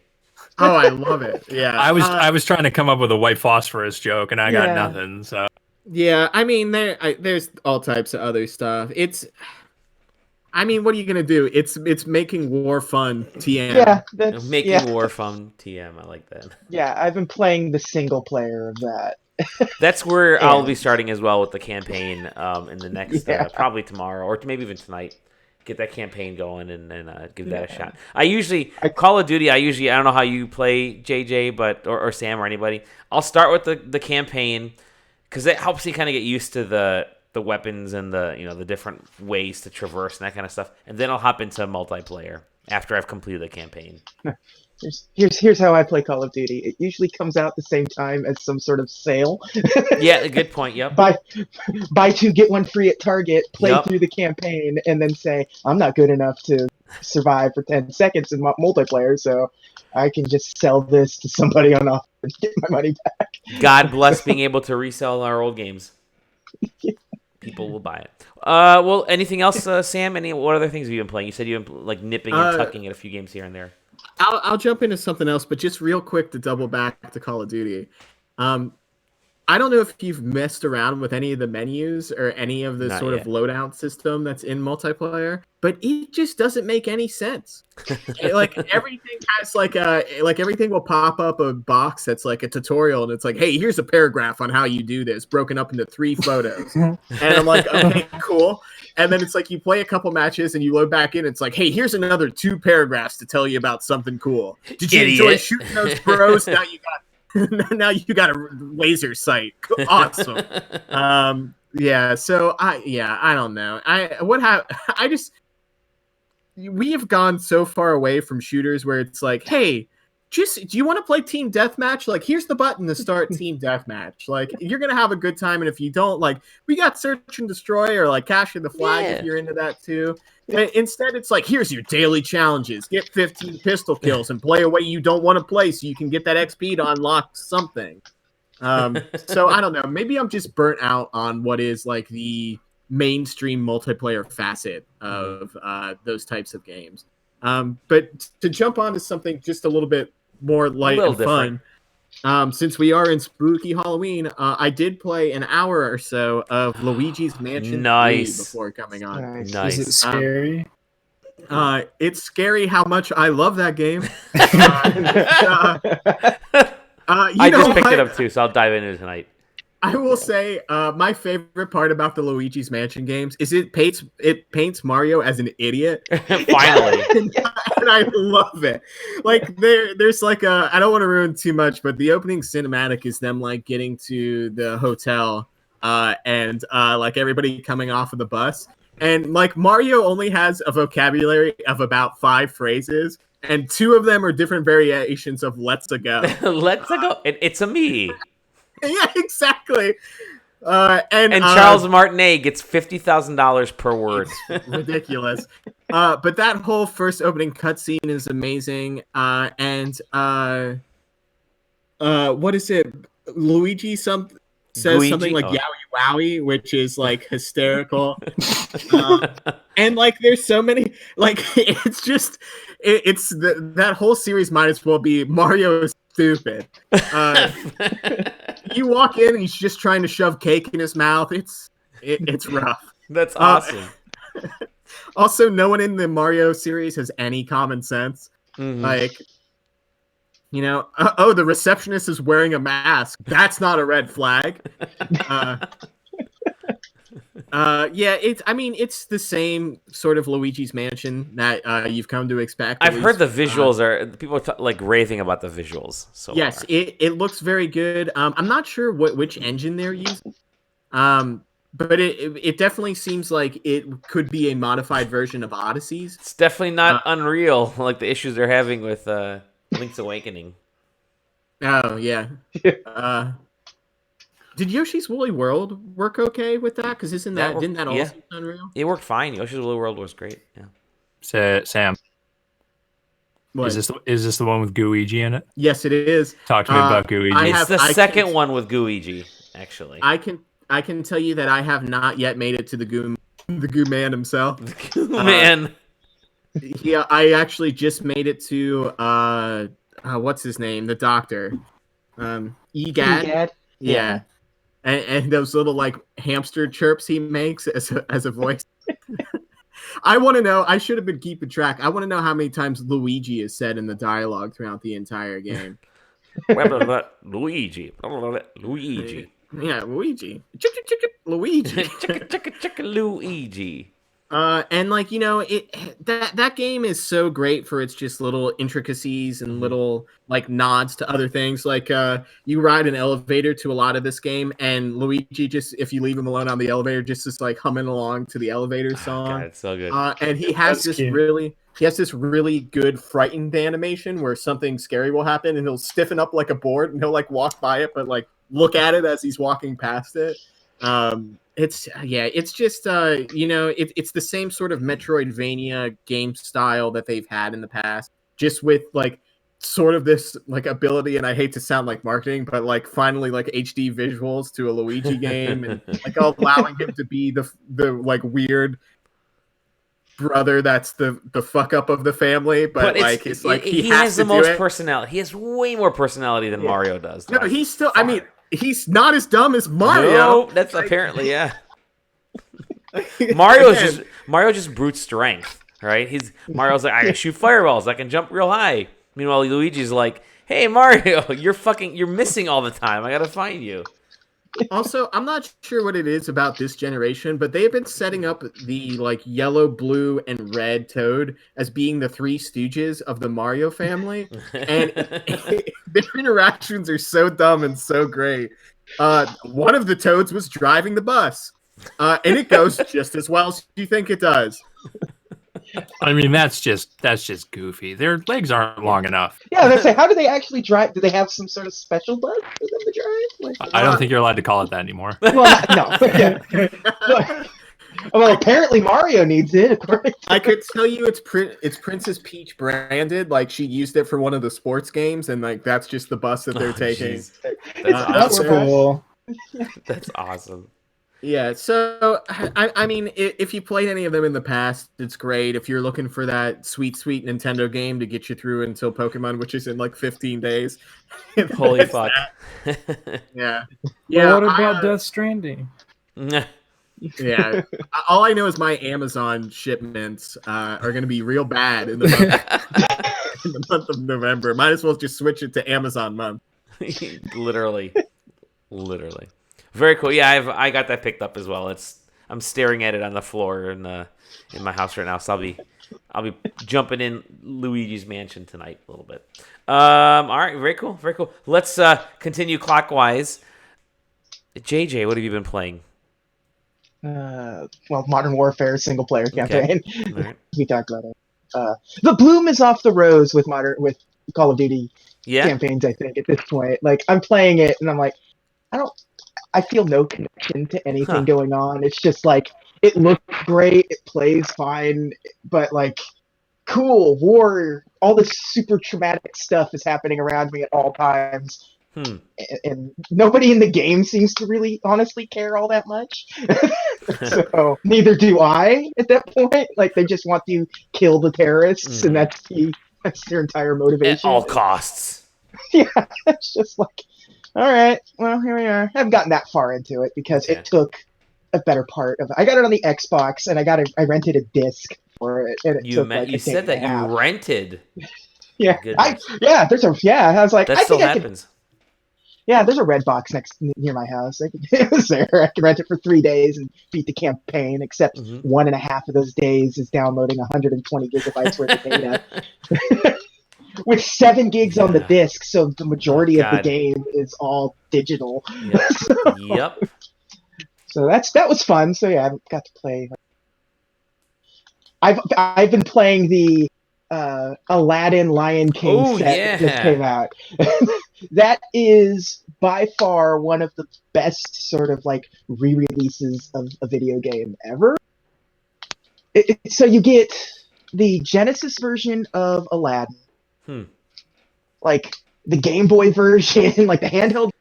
Oh, I love it. Yeah, I was trying to come up with a white phosphorus joke, and I got nothing. So. Yeah, I mean, there's all types of other stuff. I mean, what are you gonna do? It's making war fun, TM. Yeah, that's making war fun, TM. I like that. Yeah, I've been playing the single player of that. That's where I'll be starting as well with the campaign in the next, probably tomorrow or maybe even tonight. Get that campaign going and give that a shot. Call of Duty. I don't know how you play, JJ, but or Sam or anybody. I'll start with the campaign. Because it helps you kind of get used to the weapons and the different ways to traverse and that kind of stuff, and then I'll hop into multiplayer after I've completed the campaign. Here's how I play Call of Duty. It usually comes out the same time as some sort of sale. Yeah, good point. Yep. Buy 2 get 1 free at Target. Play through the campaign and then say I'm not good enough to survive for 10 seconds in multiplayer, so I can just sell this to somebody on offer and get my money back. God bless being able to resell our old games. People will buy it. Well, anything else, Sam? What other things have you been playing? You said you've been like nipping and tucking at a few games here and there. I'll jump into something else, but just real quick to double back to Call of Duty. I don't know if you've messed around with any of the menus or any of the sort of loadout system that's in multiplayer, but it just doesn't make any sense. Like everything has like everything will pop up a box that's like a tutorial, and it's like, hey, here's a paragraph on how you do this, broken up into 3 photos. And I'm like, okay, cool. And then it's like you play a couple matches and you load back in. It's like, hey, here's another 2 paragraphs to tell you about something cool. Did you enjoy shooting those bros? Now you got a laser sight. Awesome. So I don't know. We have gone so far away from shooters where it's like, hey, do you want to play team deathmatch? Like, here's the button to start team deathmatch. Like, you're gonna have a good time, and if you don't, like, we got search and destroy or like capture the flag if you're into that too. And instead, it's like, here's your daily challenges: get 15 pistol kills and play a way you don't want to play, so you can get that XP to unlock something. So I don't know. Maybe I'm just burnt out on what is like the mainstream multiplayer facet of those types of games. But to jump on to something just a little bit more light and fun, Since we are in spooky Halloween, I did play an hour or so of Luigi's Mansion 3 before coming on. Is it scary? It's scary how much I love that game. I just picked it up too, so I'll dive into it tonight. I will say my favorite part about the Luigi's Mansion games is it paints Mario as an idiot. Finally. And I love it. Like there's like I don't want to ruin too much, but the opening cinematic is them like getting to the hotel and like everybody coming off of the bus. And like Mario only has a vocabulary of about 5 phrases, and 2 of them are different variations of "Let's go." Let's go. It's a me. Yeah, exactly. And Charles Martinet gets $50,000 per word. Ridiculous. But that whole first opening cutscene is amazing. And what is it? Luigi says something like "Yowie Wowie," which is like hysterical. And like, there's so many. Like, it's just that whole series might as well be Mario is stupid. You walk in and he's just trying to shove cake in his mouth. It's rough. That's awesome. Also, no one in the Mario series has any common sense. Mm-hmm. Like, you know, the receptionist is wearing a mask. That's not a red flag. Yeah, it's the same sort of Luigi's Mansion that you've come to expect. I've heard the visuals are people like raving about the visuals. So yes, far. It looks very good. I'm not sure which engine they're using. But it definitely seems like it could be a modified version of Odyssey's. It's definitely not Unreal like the issues they're having with Link's Awakening. Oh yeah. Did Yoshi's Woolly World work okay with that? Because didn't that also use Unreal? It worked fine. Yoshi's Woolly World was great. Yeah. Sam, what? is this the one with Gooigi in it? Yes, it is. Talk to me about Gooigi. It's the second one with Gooigi, actually. I can tell you that I have not yet made it to the Goo Man himself. The Goo Man. Yeah, I actually just made it to what's his name? The doctor. Egad. Yeah. And those little like hamster chirps he makes as a voice. I want to know. I should have been keeping track. I want to know how many times Luigi is said in the dialogue throughout the entire game. Luigi. Luigi. Yeah, Luigi. Luigi. Luigi. And like, you know, that game is so great for its just little intricacies and little like nods to other things. Like you ride an elevator to a lot of this game, and Luigi just, if you leave him alone on the elevator, just is like humming along to the elevator song. God, it's so good. And he has this really good frightened animation where something scary will happen, and he'll stiffen up like a board, and he'll like walk by it, but like look at it as he's walking past it. It's just you know, it's the same sort of Metroidvania game style that they've had in the past, just with like sort of this like ability, and I hate to sound like marketing, but like finally like HD visuals to a Luigi game, and like allowing him to be the like weird brother that's the fuck up of the family, but like it's like he has the most personality. He has way more personality than Mario does. No, he's still. I mean, he's not as dumb as Mario. No, that's apparently Mario just brute strength, right? Mario's like, I can shoot fireballs, I can jump real high. Meanwhile, Luigi's like, hey Mario, you're missing all the time. I gotta find you. Also, I'm not sure what it is about this generation, but they have been setting up the like yellow, blue, and red Toad as being the 3 Stooges of the Mario family, and their interactions are so dumb and so great. One of the Toads was driving the bus, and it goes just as well as you think it does. I mean, that's just goofy. Their legs aren't long enough. Yeah, I was gonna say, how do they actually drive? Do they have some sort of special bug for them to drive? Like, I don't think you're allowed to call it that anymore. well, no. Yeah. Well, apparently Mario needs it. According to I could tell you it's Princess Peach branded. Like she used it for one of the sports games, and like that's just the bus that they're taking. That's That's cool. That's awesome. Yeah, so I mean, if you played any of them in the past, it's great. If you're looking for that sweet, sweet Nintendo game to get you through until Pokemon, which is in like 15 days. Holy it's fuck. Yeah. But Yeah. what about Death Stranding? Yeah. All I know is my Amazon shipments are going to be real bad in the month of November. Might as well just switch it to Amazon month. Literally. Very cool. Yeah, I got that picked up as well. I'm staring at it on the floor in my house right now. So I'll be jumping in Luigi's Mansion tonight a little bit. All right, very cool. Let's continue clockwise. JJ, what have you been playing? Well, Modern Warfare single player campaign. All right. We talked about it. The bloom is off the rose with Call of Duty Yeah. campaigns. I think at this point, like I'm playing it and I'm like, I feel no connection to anything going on. It's just like it looks great, it plays fine, but like cool war, all this super traumatic stuff is happening around me at all times. And nobody in the game seems to really honestly care all that much. So neither do I at that point. Like they just want to kill the terrorists, and that's their entire motivation. At all costs. Yeah, it's just like, all right, well here we are. I haven't gotten that far into it because it took a better part of it. I got it on the Xbox, and I rented a disc for it. And it took like You said that you rented. Yeah, I was like, that I still think happens. there's a Redbox near my house. It was there. I can rent it for 3 days and beat the campaign, except 1.5 of those days is downloading 120 gigabytes worth of data. With 7 gigs on the disc, so the majority of the game is all digital. Yep. So that was fun. So yeah, I got to play. I've been playing the Aladdin Lion King set that just came out. That is by far one of the best sort of like re-releases of a video game ever. So you get the Genesis version of Aladdin, like the Game Boy version, like the handheld.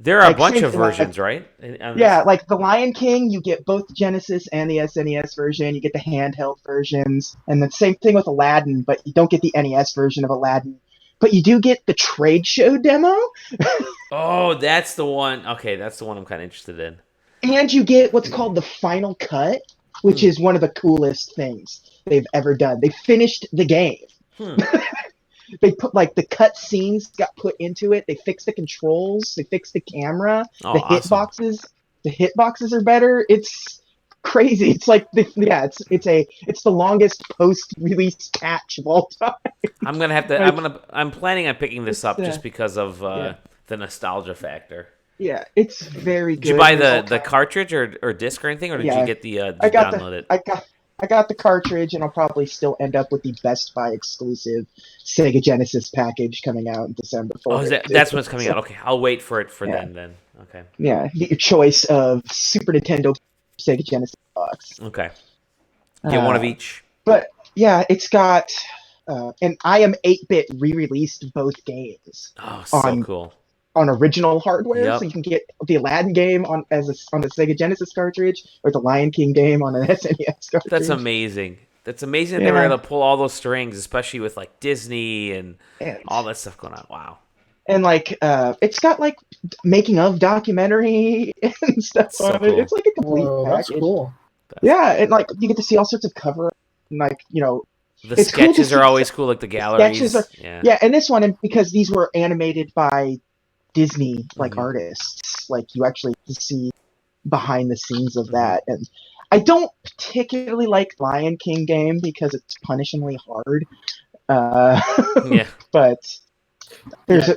There are a bunch of versions, right? Yeah, like the Lion King, you get both the Genesis and the SNES version. You get the handheld versions, and the same thing with Aladdin, but you don't get the NES version of Aladdin. But you do get the trade show demo. Oh, that's the one. Okay, that's the one I'm kind of interested in. And you get what's called the final cut, which is one of the coolest things they've ever done. They finished the game. They put like the cut scenes got put into it. They fixed the controls. They fixed the camera. The hitboxes. The hitboxes are better. It's crazy. It's like it's the longest post-release patch of all time. I'm gonna have to. I'm planning on picking this up just because of the nostalgia factor. Yeah, it's very good. Did you buy the cartridge or disc or anything, or did you get the download it? I got the cartridge, and I'll probably still end up with the Best Buy exclusive Sega Genesis package coming out in December 4th. Oh, that's when it's coming out. Okay, I'll wait for it then. Okay. Yeah, get your choice of Super Nintendo, Sega Genesis box. Okay. Get one of each. But yeah, it's got, and I am 8-bit re-released both games. Oh, so cool. On original hardware, so you can get the Aladdin game on the Sega Genesis cartridge, or the Lion King game on an SNES cartridge. That's amazing. That they were able to pull all those strings, especially with like Disney and all that stuff going on. Wow. And like, it's got like making of documentary and stuff on it. It's like a complete package. That's cool. Yeah, and like you get to see all sorts of cover, and like the sketches are always cool, like the galleries. And this one, because these were animated by Disney artists, like you actually see behind the scenes of that. And I don't particularly like Lion King game because it's punishingly hard. But there's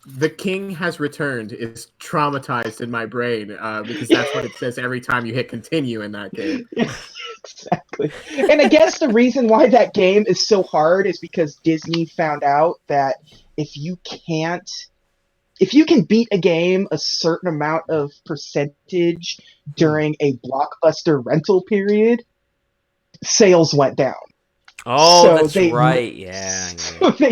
the king has returned is traumatized in my brain because that's what it says every time you hit continue in that game. Exactly. And I guess the reason why that game is so hard is because Disney found out that if you can beat a game a certain amount of percentage during a Blockbuster rental period, sales went down. Oh, so that's right. Yeah.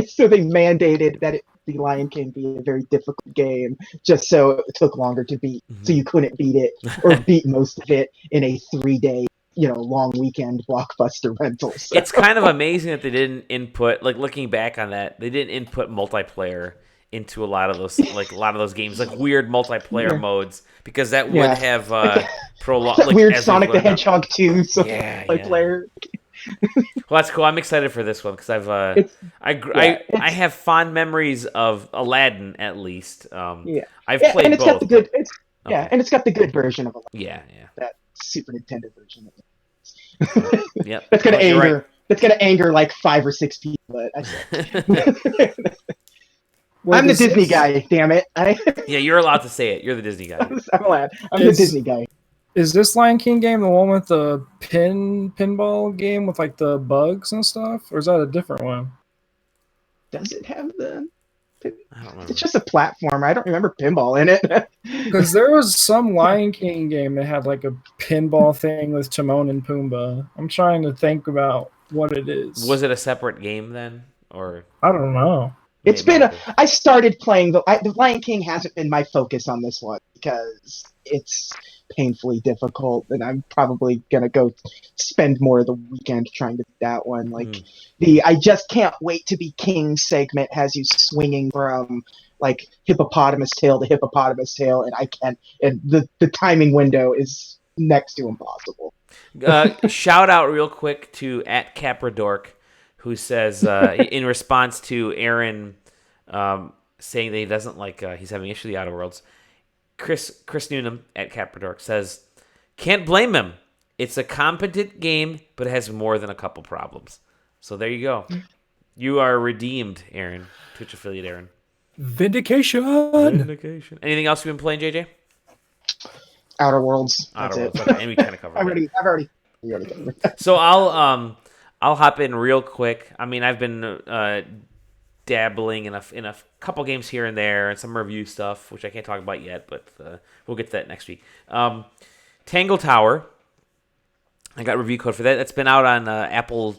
So they mandated that the Lion King be a very difficult game, just so it took longer to beat, so you couldn't beat it or beat most of it in a 3-day, long weekend blockbuster rental. So. It's kind of amazing that they didn't input, like looking back on that, they didn't input multiplayer into a lot of those games, like weird multiplayer modes, because that would have prolonged. That weird Sonic the Hedgehog 2 Well, multiplayer. that's cool. I'm excited for this one because I have fond memories of Aladdin at least. I've played and it's both. Got the good, and it's got the good version of Aladdin. Yeah. That Super Nintendo version. Yep. That's gonna anger. Right. That's gonna anger like 5 or 6 people. But I'm the Disney guy. Damn it! Yeah, you're allowed to say it. You're the Disney guy. I'm allowed. I'm the Disney guy. Is this Lion King game the one with the pinball game with like the bugs and stuff, or is that a different one? Does it have the? I don't remember. It's just a platformer. I don't remember pinball in it. Because there was some Lion King game that had like a pinball thing with Timon and Pumbaa. I'm trying to think about what it is. Was it a separate game then, or I don't know. It's been. I started playing the Lion King hasn't been my focus on this one because it's painfully difficult, and I'm probably gonna go spend more of the weekend trying to do that one. Like I just can't wait to be King segment has you swinging from like hippopotamus tail to hippopotamus tail, and I can't. And the timing window is next to impossible. Shout out real quick to @Capradork, who says in response to Aaron saying that he doesn't like he's having issue with the Outer Worlds. Chris Newnham @Capradork says, "Can't blame him. It's a competent game, but it has more than a couple problems." So there you go. You are redeemed, Aaron. Twitch affiliate Aaron. Vindication. Anything else you've been playing, JJ? Outer Worlds. That's Outer it. Worlds. Okay, and we kind of covered it. I've already covered it. So I'll hop in real quick. I mean, I've been dabbling in a couple games here and there and some review stuff, which I can't talk about yet, but we'll get to that next week. Tangle Tower. I got review code for that. That's been out on Apple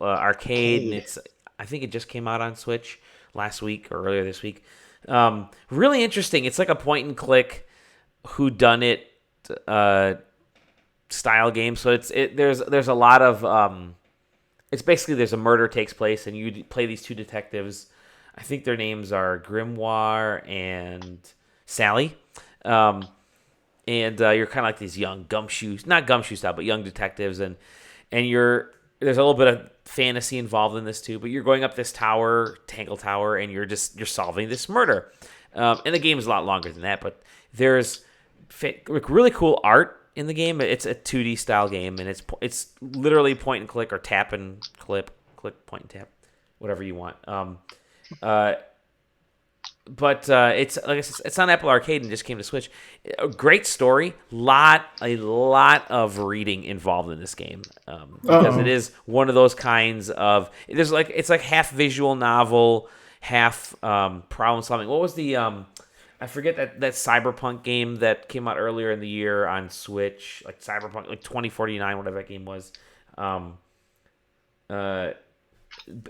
Arcade, and I think it just came out on Switch last week or earlier this week. Really interesting. It's like a point and click whodunit style game. So there's a lot of it's basically there's a murder takes place and you play these two detectives. I think their names are Grimoire and Sally. And you're kind of like these young not gumshoe style, but young detectives, and there's a little bit of fantasy involved in this too. But you're going up this tower, Tangle Tower, and you're solving this murder. And the game is a lot longer than that, but there's really cool art in the game. It's a 2D style game, and it's literally point and click or tap and click, point and tap, whatever you want. But it's like I said, it's on Apple Arcade and just came to Switch. A great story, a lot of reading involved in this game because it is one of those kinds of it's like half visual novel, half problem solving. What was the I forget that Cyberpunk game that came out earlier in the year on Switch, like Cyberpunk, like 2049, whatever that game was.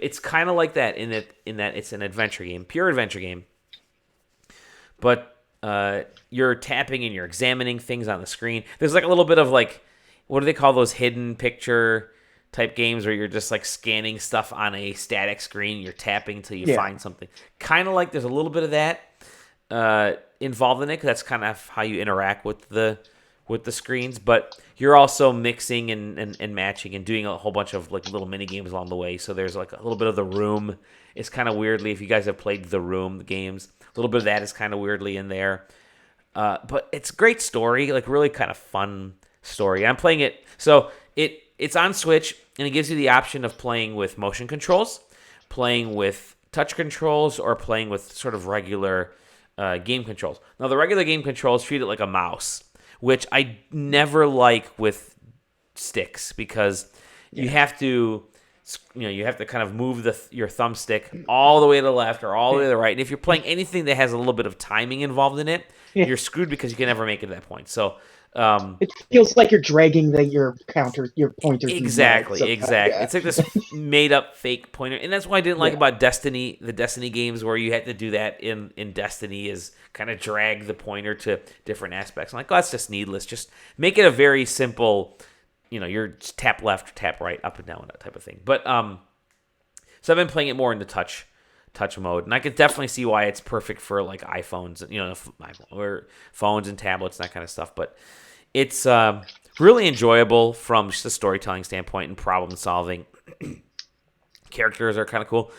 It's kind of like that in that it's an adventure game, pure adventure game. But you're tapping and you're examining things on the screen. There's like a little bit of like, what do they call those hidden picture type games where you're just like scanning stuff on a static screen. You're tapping until you find something. Kind of like there's a little bit of that involved in it, because that's kind of how you interact with the screens. But you're also mixing and matching and doing a whole bunch of like little mini games along the way. So there's like a little bit of The Room. It's kind of weirdly, if you guys have played The Room, the games, a little bit of that is kind of weirdly in there. But it's a great story, like really kind of fun story. I'm playing it, so it's on Switch, and it gives you the option of playing with motion controls, playing with touch controls, or playing with sort of regular game controls. Now, the regular game controls treat it like a mouse, which I never like with sticks, because you have to, kind of move your thumbstick all the way to the left or all the way to the right. And if you're playing anything that has a little bit of timing involved in it, you're screwed because you can never make it to that point. So It feels like you're dragging your pointer. Exactly. Yeah. It's like this made up fake pointer, and that's what I didn't like about Destiny. The Destiny games where you had to do that in Destiny is kind of drag the pointer to different aspects. I'm like, oh, that's just needless. Just make it a very simple. You're just tap left, tap right, up and down, that type of thing. But so I've been playing it more in the touch mode, and I could definitely see why it's perfect for like iPhones, or phones and tablets and that kind of stuff. But it's really enjoyable from just a storytelling standpoint and problem solving. Characters are kind of cool.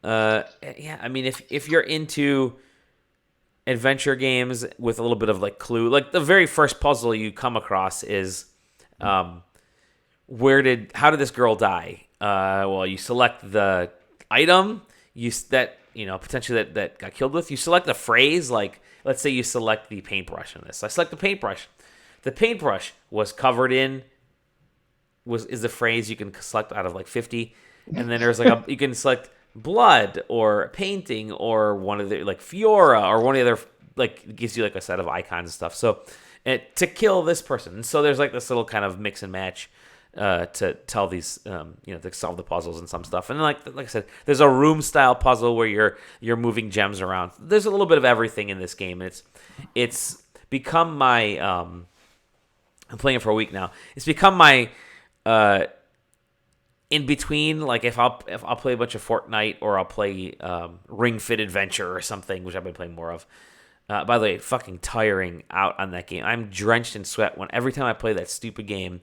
Yeah, I mean, if you're into adventure games with a little bit of like clue, like the very first puzzle you come across is, how did this girl die? Well, you select the item potentially that got killed with. You select the phrase, like let's say you select the paintbrush in this. So I select the paintbrush. The paintbrush was covered in is the phrase you can select out of like 50, and then there's like you can select blood or painting or one of the like Fiora or one of the other, like it gives you like a set of icons and stuff. So to kill this person, and so there's like this little kind of mix and match to tell these to solve the puzzles and some stuff. And then like I said, there's a room style puzzle where you're moving gems around. There's a little bit of everything in this game. It's become my I'm playing it for a week now. It's become my in between, like if I'll play a bunch of Fortnite or I'll play Ring Fit Adventure or something, which I've been playing more of. By the way, fucking tiring out on that game. I'm drenched in sweat every time I play that stupid game,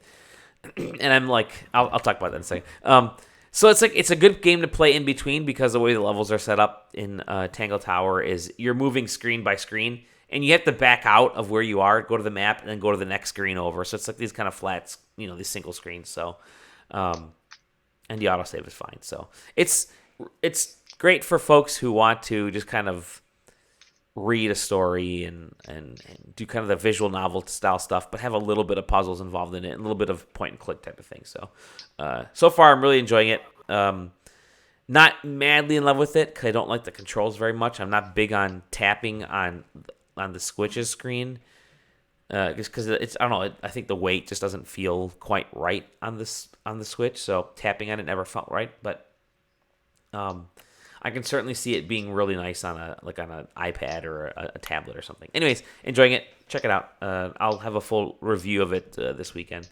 and I'm like, I'll talk about that in a second. So it's a good game to play in between because the way the levels are set up in Tangle Tower is you're moving screen by screen. And you have to back out of where you are, go to the map, and then go to the next screen over. So it's like these kind of flats, these single screens. So, and the autosave is fine. So it's great for folks who want to just kind of read a story and do kind of the visual novel style stuff, but have a little bit of puzzles involved in it and a little bit of point and click type of thing. So, so far I'm really enjoying it. Not madly in love with it because I don't like the controls very much. I'm not big on tapping on the switches screen, just because I don't know. I think the weight just doesn't feel quite right on the Switch. So tapping on it never felt right. But I can certainly see it being really nice on an iPad or a tablet or something. Anyways, enjoying it. Check it out. I'll have a full review of it this weekend.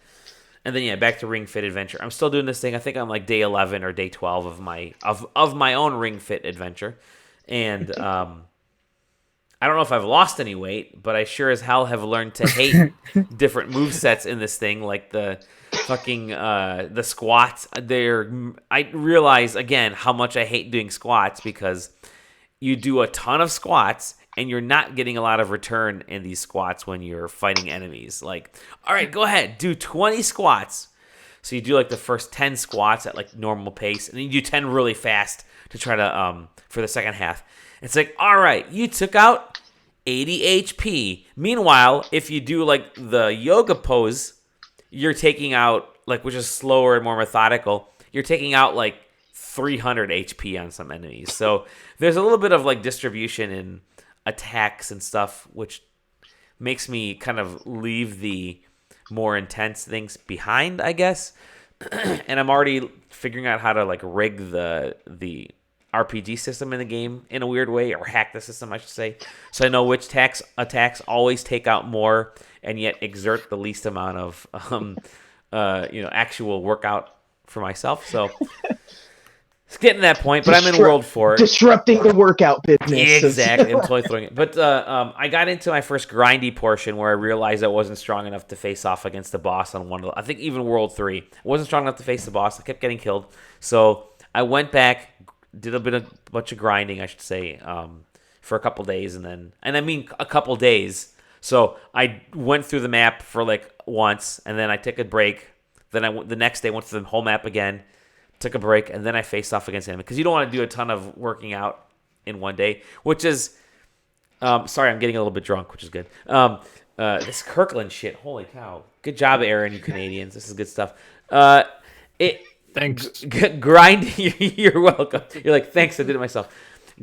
And then back to Ring Fit Adventure. I'm still doing this thing. I think I'm like day 11 or day 12 of my own Ring Fit Adventure, and I don't know if I've lost any weight, but I sure as hell have learned to hate different movesets in this thing, like the fucking the squats. I realize again how much I hate doing squats because you do a ton of squats and you're not getting a lot of return in these squats when you're fighting enemies. Like, all right, go ahead, do 20 squats. So you do like the first 10 squats at like normal pace, and then you do 10 really fast to try to for the second half. It's like, all right, you took out 80 HP. Meanwhile, if you do like the yoga pose, you're taking out, like, which is slower and more methodical, you're taking out like 300 HP on some enemies. So there's a little bit of like distribution in attacks and stuff, which makes me kind of leave the more intense things behind, I guess. And I'm already figuring out how to like rig the RPG system in the game in a weird way, or hack the system, I should say. So I know which attacks always take out more and yet exert the least amount of actual workout for myself. So it's getting to that point, but I'm in World 4. Disrupting the workout business. Exactly. I'm totally throwing it. But I got into my first grindy portion where I realized I wasn't strong enough to face off against the boss on one of the, I think even World 3. I wasn't strong enough to face the boss. I kept getting killed. So I went back, did a bunch of grinding, I should say, for a couple days, and I mean a couple days. So I went through the map for like once, and then I took a break. Then the next day went through the whole map again, took a break, and then I faced off against him because you don't want to do a ton of working out in one day. Which is, sorry, I'm getting a little bit drunk, which is good. This Kirkland shit, holy cow! Good job, Aaron, you Canadians. This is good stuff. Thanks. Grinding, you're welcome. You're like, thanks, I did it myself.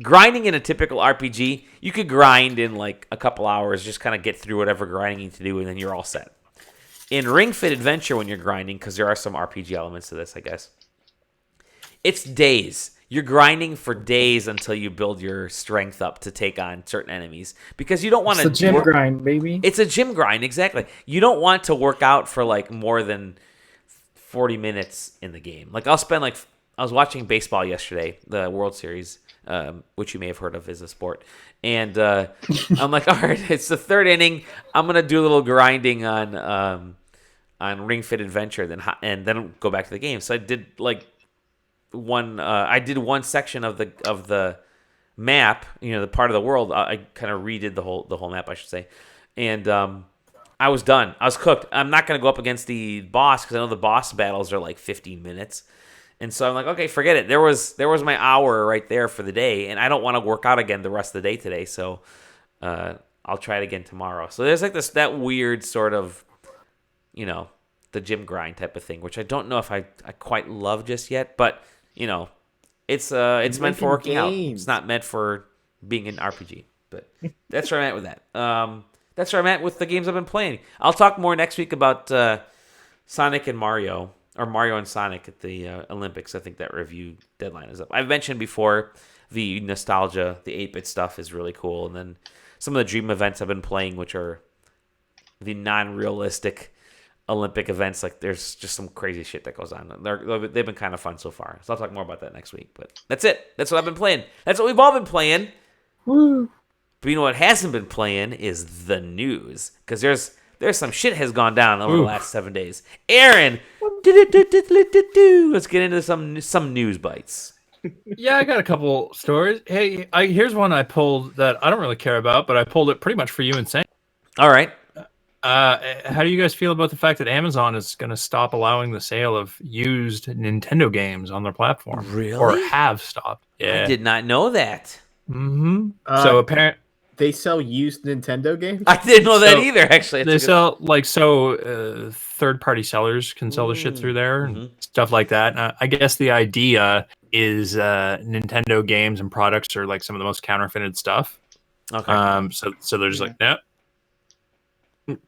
grinding in a typical RPG, you could grind in like a couple hours, just kind of get through whatever grinding you need to do, and then you're all set. In Ring Fit Adventure, when you're grinding, because there are some RPG elements to this, I guess, it's days. You're grinding for days until you build your strength up to take on certain enemies, because you don't want to. It's a gym grind, baby. It's a gym grind, exactly. You don't want to work out for like more than 40 minutes in the game. Like I was watching baseball yesterday, the World Series, which you may have heard of as a sport, and I'm like, all right, it's the third inning. I'm gonna do a little grinding on Ring Fit Adventure, and then go back to the game. So I did like one section of the map, the part of the world. I kind of redid the whole map, I should say, and I was done. I was cooked. I'm not gonna go up against the boss because I know the boss battles are like 15 minutes, and so I'm like, okay, forget it. There was my hour right there for the day, and I don't want to work out again the rest of the day today, so I'll try it again tomorrow. So there's like that weird sort of, the gym grind type of thing, which I don't know if I quite love just yet, but it's meant for working out. It's not meant for being an RPG. But that's where I'm at with that. That's where I'm at with the games I've been playing. I'll talk more next week about Sonic and Mario, or Mario and Sonic at the Olympics. I think that review deadline is up. I've mentioned before the nostalgia, the 8-bit stuff is really cool, and then some of the dream events I've been playing, which are the non-realistic Olympic events. Like there's just some crazy shit that goes on. They've been kind of fun so far. So I'll talk more about that next week. But that's it. That's what I've been playing. That's what we've all been playing. Woo. But what hasn't been playing is the news, because there's some shit has gone down over the last 7 days. Aaron, let's get into some news bites. Yeah, I got a couple stories. Hey, here's one I pulled that I don't really care about, but I pulled it pretty much for you and Sam. All right. How do you guys feel about the fact that Amazon is going to stop allowing the sale of used Nintendo games on their platform? Really? Or have stopped? Yeah. I did not know that. Mm-hmm. So apparently they sell used Nintendo games. I didn't know that either. Actually, they sell third-party sellers can sell the shit through there and stuff like that. I guess the idea is Nintendo games and products are like some of the most counterfeited stuff. Okay. So they're just like, nope.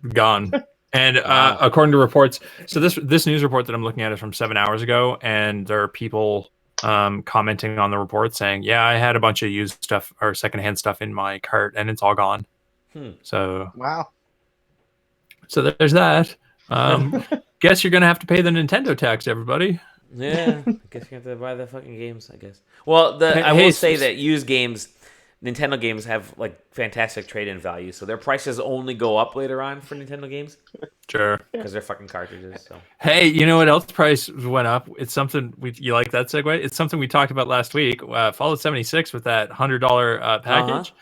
Gone. And according to reports, so this news report that I'm looking at is from 7 hours ago, and there are people commenting on the report saying, yeah, I had a bunch of used stuff or secondhand stuff in my cart and it's all gone. So wow. So there's that. Guess you're gonna have to pay the Nintendo tax, everybody. Yeah, I guess you have to buy the fucking games, I guess. Well, I will say that used games, Nintendo games have like fantastic trade-in value, so their prices only go up later on for Nintendo games. Sure, because they're fucking cartridges. So. Hey, you know what else price went up? It's something you like that segue? It's something we talked about last week. Fallout 76 with that $100 package.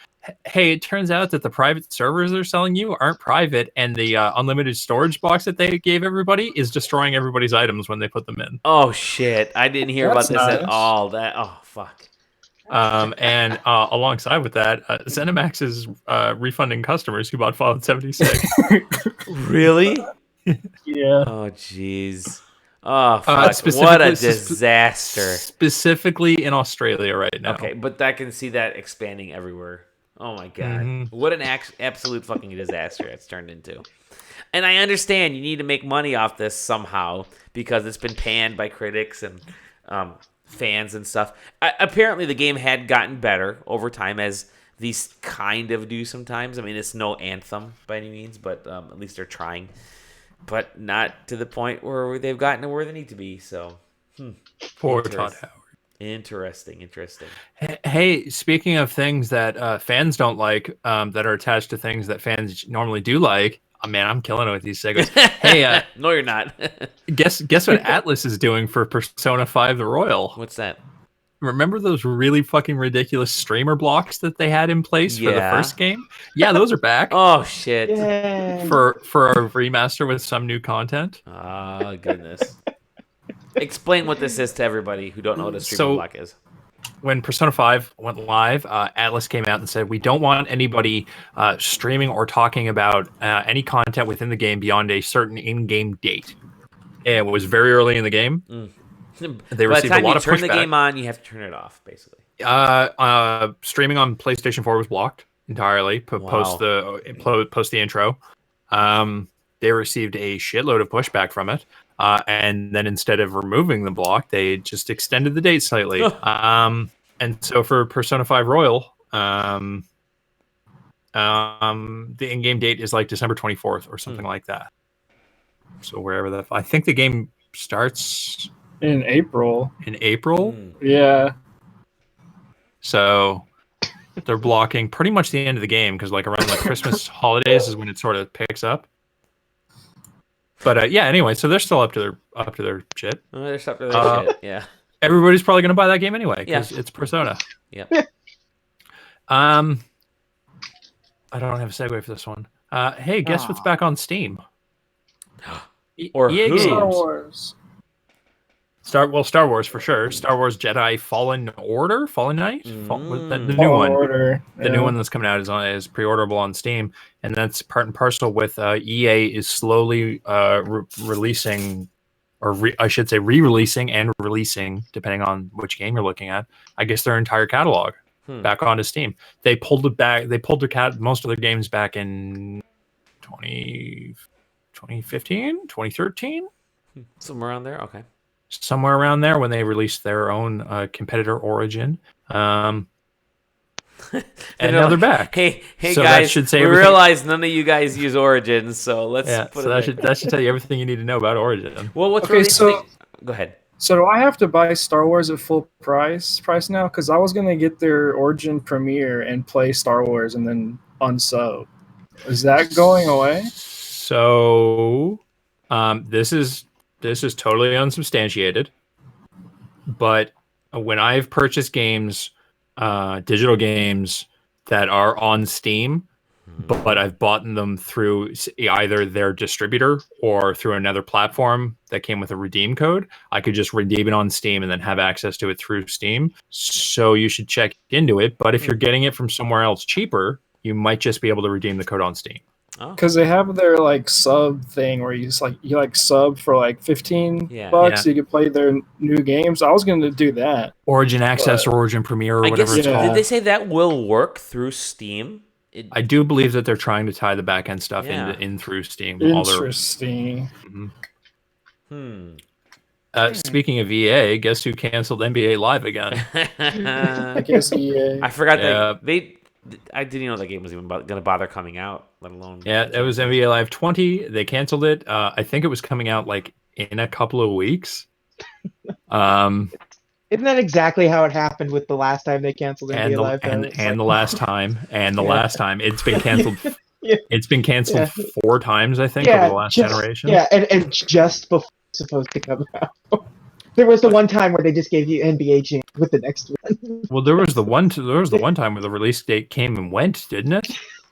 Hey, it turns out that the private servers they're selling you aren't private, and the unlimited storage box that they gave everybody is destroying everybody's items when they put them in. Oh shit! I didn't hear about this at all. Fuck. And alongside with that, ZeniMax is refunding customers who bought Fallout 76. Really? Yeah. Oh jeez. Oh fuck! What a disaster. Specifically in Australia right now. Okay, but I can see that expanding everywhere. Oh my god! What an absolute fucking disaster it's turned into. And I understand you need to make money off this somehow because it's been panned by critics and fans and stuff. Apparently, the game had gotten better over time, as these kind of do sometimes. I mean, it's no Anthem by any means, but at least they're trying. But not to the point where they've gotten to where they need to be. So, Poor Todd Howard. Interesting. Hey, speaking of things that fans don't like, that are attached to things that fans normally do like. Oh, man, I'm killing it with these segues. Hey, no, you're not. guess what Atlas is doing for Persona 5 The Royal? What's that? Remember those really fucking ridiculous streamer blocks that they had in place for the first game? Yeah, those are back. Oh shit! Yay. For a remaster with some new content. Oh goodness! Explain what this is to everybody who don't know what a streamer block is. When Persona 5 went live, Atlas came out and said, we don't want anybody streaming or talking about any content within the game beyond a certain in-game date. And it was very early in the game. They By the received a time lot you of turn the pushback. game on, you have to turn it off, basically. Streaming on PlayStation 4 was blocked entirely. Post the intro. They received a shitload of pushback from it. And then instead of removing the block, they just extended the date slightly. And so for Persona 5 Royal, the in-game date is like December 24th or something like that. So wherever that, I think the game starts in April. Yeah. So they're blocking pretty much the end of the game because like around like Christmas holidays is when it sort of picks up. But yeah, anyway, so they're still up to their shit. They're up to their shit. Yeah. Everybody's probably going to buy that game anyway because it's Persona. Yep. I don't have a segue for this one. Hey, guess what's back on Steam? Or EA who? games. Star Wars. Star Wars for sure. Star Wars Jedi Fallen Knight, the new Fallen one. Order. The new one that's coming out is pre-orderable on Steam, and that's part and parcel with EA is slowly releasing, I should say re-releasing and releasing, depending on which game you're looking at. I guess their entire catalog back onto Steam. They pulled it back. They pulled most of their games back in 2015, 2013, somewhere around there. Okay. Somewhere around there when they released their own competitor Origin. And now they're back. Hey so guys, should say we everything. realize none of you guys use Origin, so let's put it that should tell you everything you need to know about Origin. Well, what's Okay, really so go ahead. So do I have to buy Star Wars at full price now? Because I was gonna get their Origin premiere and play Star Wars and then unsub. Is that going away? So, this is totally unsubstantiated. But when I've purchased games, digital games that are on Steam, but I've bought them through either their distributor or through another platform that came with a redeem code, I could just redeem it on Steam and then have access to it through Steam. So you should check into it. But if you're getting it from somewhere else cheaper, you might just be able to redeem the code on Steam. Because they have their like sub thing where you sub for like $15, so you can play their new games. I was going to do that. Origin Access or Origin Premiere or whatever it's called. Did they say that will work through Steam? I do believe that they're trying to tie the back end stuff in through Steam. Interesting. Speaking of EA, guess who canceled NBA Live again? I guess EA. I forgot that I didn't know that game was even going to bother coming out, let alone. Yeah, it was NBA Live 20. They canceled it. I think it was coming out like in a couple of weeks. Isn't that exactly how it happened with the last time they canceled NBA Live? The last time it's been canceled. It's been canceled 4 times, I think, over the last generation. Yeah, and just before it's supposed to come out. There was the one time where they just gave you NBA Jam with the next one. Well, there was the one time where the release date came and went, didn't it?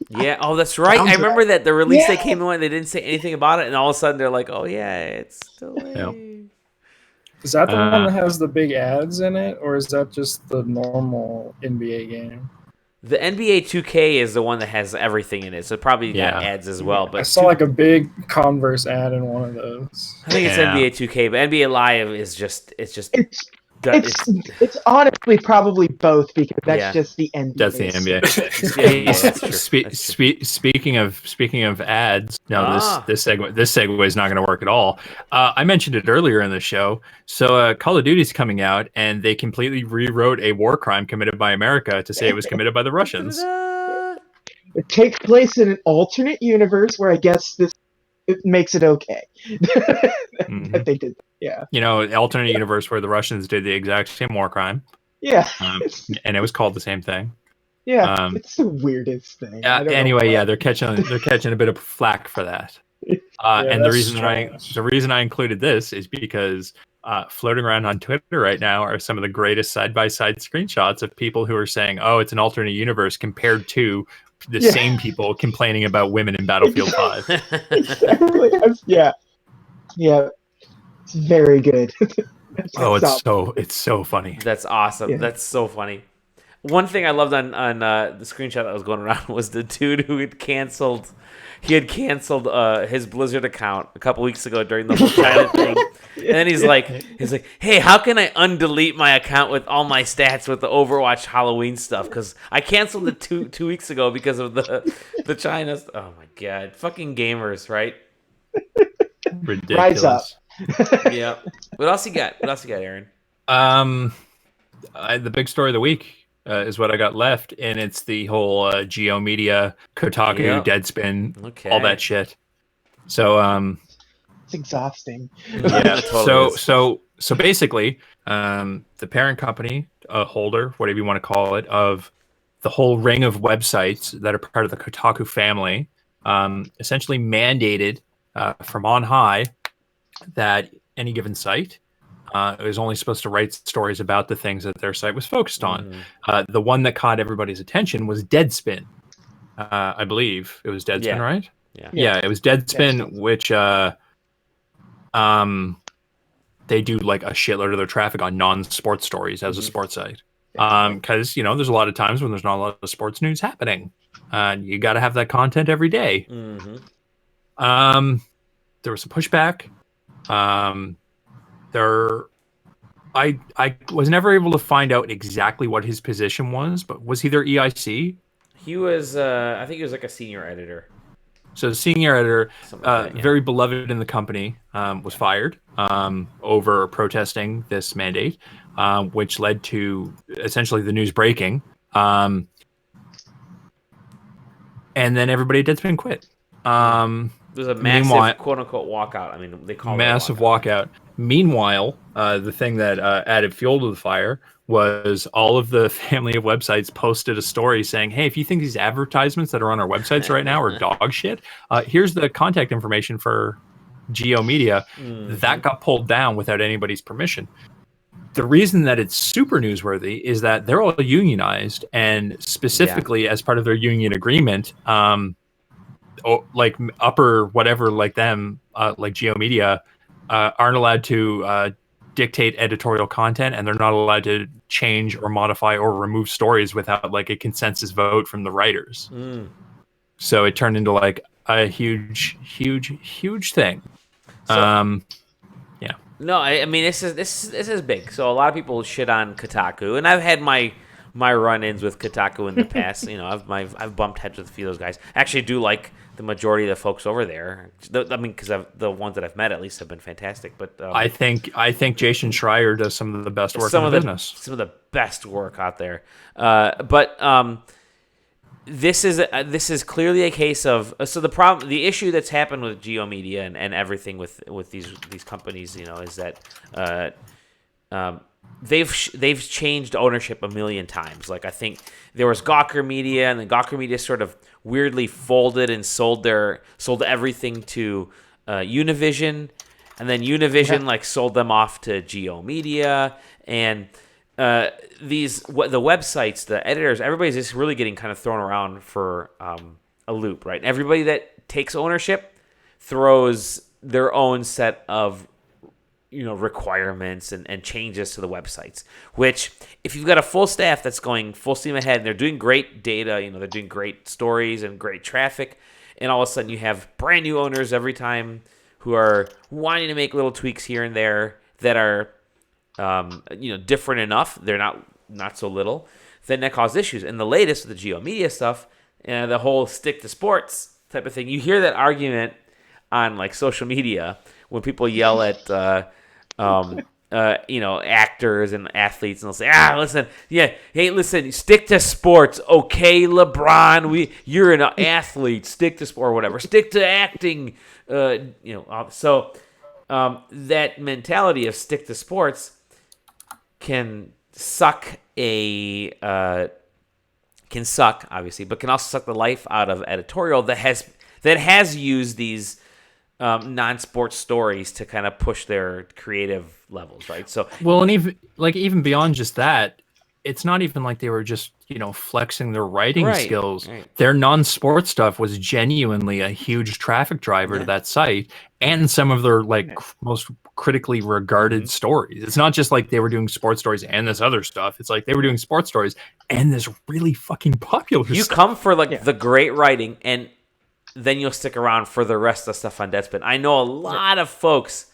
Yeah. Oh, that's right. I remember that the release date came and went. They didn't say anything about it, and all of a sudden they're like, "Oh yeah, it's delayed." Yep. Is that the one that has the big ads in it, or is that just the normal NBA game? The NBA 2K is the one that has everything in it, so it probably got ads as well. But I saw like a big Converse ad in one of those. I think it's NBA 2K, but NBA Live is it's honestly probably both because that's just the NBA. That's the NBA. That's true. Speaking of ads, no, this segue is not going to work at all. I mentioned it earlier in the show. So Call of Duty's coming out, and they completely rewrote a war crime committed by America to say it was committed by the Russians. It takes place in an alternate universe where I guess it makes it okay that they did. Yeah, alternate universe where the Russians did the exact same war crime. Yeah, and it was called the same thing. Yeah, it's the weirdest thing. Anyway, they're catching a bit of flack for that. And the reason I included this is because floating around on Twitter right now are some of the greatest side-by-side screenshots of people who are saying, "Oh, it's an alternate universe," compared to the same people complaining about women in Battlefield 5. Exactly. Yeah. It's very good. It's so funny. That's awesome. Yeah. That's so funny. One thing I loved on the screenshot that was going around was the dude who had canceled. He had canceled his Blizzard account a couple weeks ago during the whole China thing. And then he's like, hey, how can I undelete my account with all my stats with the Overwatch Halloween stuff? Because I canceled it two weeks ago because of the China. Oh my god, fucking gamers, right? Ridiculous. Rise up. Yeah. What else you got? Aaron? The big story of the week is what I got left, and it's the whole Geo Media, Kotaku, Yep. Deadspin, Okay. all that shit. So It's exhausting. yeah. It totally is. So basically, the parent company, holder, whatever you want to call it, of the whole ring of websites that are part of the Kotaku family, essentially mandated from on high that any given site was only supposed to write stories about the things that their site was focused on. The one that caught everybody's attention was Deadspin. I believe it was Deadspin, Yeah. right? Yeah. It was Deadspin, Deadspin. which they do like a shitload of their traffic on non-sports stories as a sports site. Because there's a lot of times when there's not a lot of sports news happening, and you got to have that content every day. Mm-hmm. There was some pushback. I was never able to find out exactly what his position was, but was he their EIC? He was, I think he was like a senior editor. So the senior editor, Something like that, yeah. very beloved in the company, was fired over protesting this mandate, which led to essentially the news breaking. And then everybody at Deadspin quit. There's a massive quote-unquote walkout. I mean, they call massive it a walkout. Meanwhile, the thing that added fuel to the fire was all of the family of websites posted a story saying, hey, if you think these advertisements that are on our websites right now are dog shit, here's the contact information for Geo Media. Mm-hmm. That got pulled down without anybody's permission. The reason that it's super newsworthy is that they're all unionized, and specifically as part of their union agreement, like upper whatever like them, like Geo Media, aren't allowed to dictate editorial content, and they're not allowed to change or modify or remove stories without like a consensus vote from the writers. So it turned into like a huge thing. So, no, I mean this is big. So a lot of people shit on Kotaku, and I've had my run-ins with Kotaku in the past. I've bumped heads with a few of those guys. I actually do like the majority of the folks over there. I mean, because the ones that I've met at least have been fantastic. But I think Jason Schreier does some of the best work in the business. Some of the best work out there. But this is clearly a case of the issue that's happened with Geo Media and everything with these companies, is that they've changed ownership a million times. Like I think there was Gawker Media, and then Gawker Media sort of weirdly folded and sold everything to Univision, and then Univision sold them off to Geo Media, and the websites, the editors, everybody's just really getting kind of thrown around for a loop, right? Everybody that takes ownership throws their own set of requirements and changes to the websites, which if you've got a full staff that's going full steam ahead and they're doing great data, they're doing great stories and great traffic, and all of a sudden you have brand new owners every time who are wanting to make little tweaks here and there that are different enough, they're not so little, then that causes issues. And the latest with the Geo Media stuff and the whole stick to sports type of thing, you hear that argument on social media when people yell at actors and athletes, and they'll say, listen, stick to sports, okay, LeBron, you're an athlete, stick to sport or whatever, stick to acting, so that mentality of stick to sports can suck obviously, but can also suck the life out of editorial that has used these non-sports stories to kind of push their creative levels, right? So, well, and even beyond just that, it's not even like they were just flexing their writing skills. Right. Their non-sports stuff was genuinely a huge traffic driver to that site, and some of their most critically regarded stories. It's not just like they were doing sports stories and this other stuff. It's like they were doing sports stories and this really fucking popular you stuff. come for the great writing, and then you'll stick around for the rest of the stuff on Deadspin. I know a lot of folks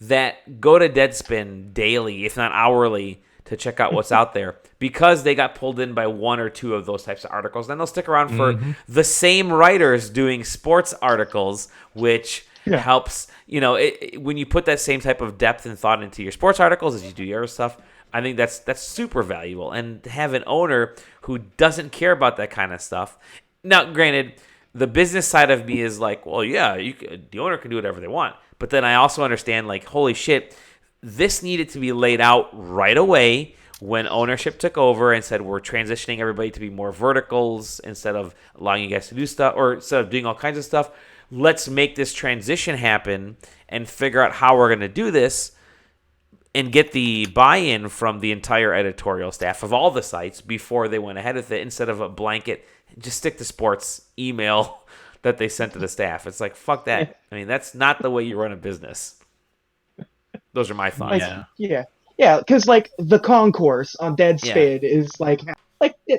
that go to Deadspin daily, if not hourly, to check out what's out there because they got pulled in by one or two of those types of articles. Then they'll stick around for the same writers doing sports articles, which helps, when you put that same type of depth and thought into your sports articles as you do your stuff, I think that's super valuable. And to have an owner who doesn't care about that kind of stuff. Now, granted, the business side of me is like, well, yeah, the owner can do whatever they want. But then I also understand, like, holy shit, this needed to be laid out right away when ownership took over and said we're transitioning everybody to be more verticals instead of allowing you guys to do stuff or instead of doing all kinds of stuff. Let's make this transition happen and figure out how we're going to do this and get the buy-in from the entire editorial staff of all the sites before they went ahead with it instead of a blanket, just stick to sports email that they sent to the staff. It's like, fuck that. I mean, that's not the way you run a business. Those are my thoughts. Yeah, because like the concourse on Deadspin is like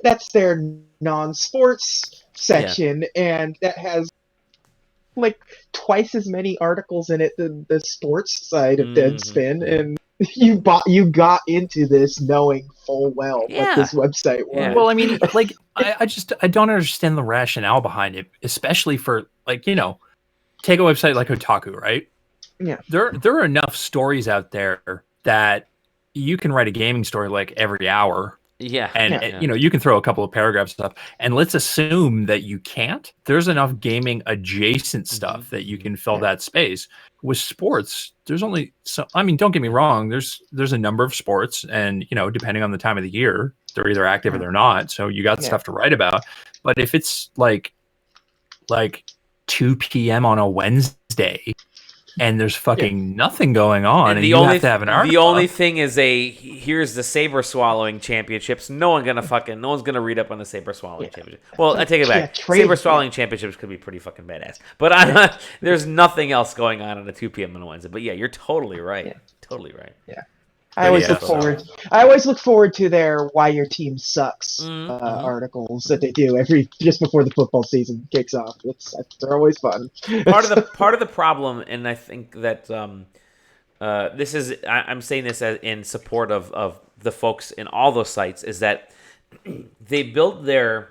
that's their non-sports section, and that has like twice as many articles in it than the sports side of Deadspin, and you got into this knowing full well what this website was. Well, I mean, like I don't understand the rationale behind it, especially for take a website like Otaku, right? Yeah. There are enough stories out there that you can write a gaming story like every hour. Yeah. And you can throw a couple of paragraphs up. And let's assume that you can't. There's enough gaming adjacent stuff that you can fill that space. With sports, there's only don't get me wrong, there's a number of sports, and depending on the time of the year, they're either active or they're not. So you got stuff to write about. But if it's like 2 p.m. on a Wednesday and there's fucking nothing going on, and you have to have an article. The only thing is here's the saber swallowing championships. No one's gonna read up on the saber swallowing championship. Well, I take it back. Saber swallowing championships could be pretty fucking badass. But there's nothing else going on at a 2 p.m. on a Wednesday. But yeah, you're totally right. Totally right. Yeah. I always look forward to their "Why Your Team Sucks" articles that they do just before the football season kicks off. They're always fun. Part of the problem, and I think that I'm saying this in support of the folks in all those sites, is that they build their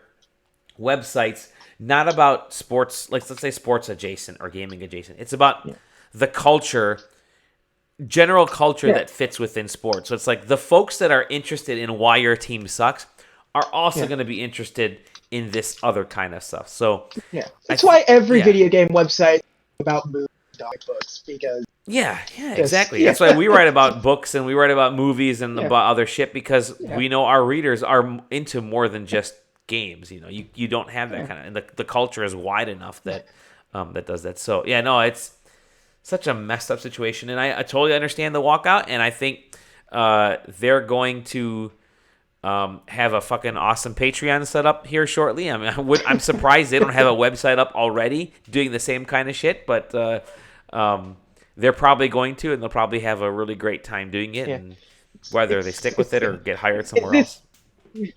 websites not about sports, like let's say sports adjacent or gaming adjacent. It's about the culture. General culture that fits within sports. So it's like the folks that are interested in why your team sucks are also going to be interested in this other kind of stuff. So that's why every video game website is about movies and comic books, because exactly. That's why we write about books and we write about movies and about other shit, because we know our readers are into more than just games. You don't have that kind of, and the culture is wide enough that that does that. So it's such a messed up situation, and I totally understand the walkout, and I think they're going to have a fucking awesome Patreon set up here shortly. I mean, I'm surprised they don't have a website up already doing the same kind of shit, but they're probably going to, and they'll probably have a really great time doing it, and whether they stick with it or get hired somewhere else.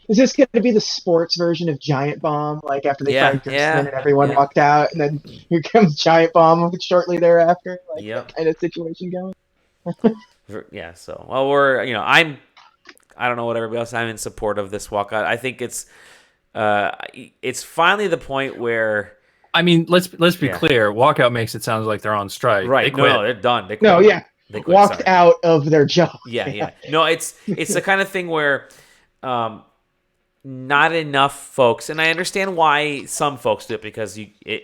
Is this going to be the sports version of Giant Bomb? Like after they fired Gerstmann and everyone walked out, and then here comes Giant Bomb shortly thereafter. Like that kind of situation going. So I don't know what everybody else. I'm in support of this walkout. I think it's finally the point where. I mean, let's be clear. Walkout makes it sound like they're on strike. Right? No, they're done. They quit. No, they quit, walked out of their job. Yeah. No, it's the kind of thing where. Not enough folks, and I understand why some folks do it, because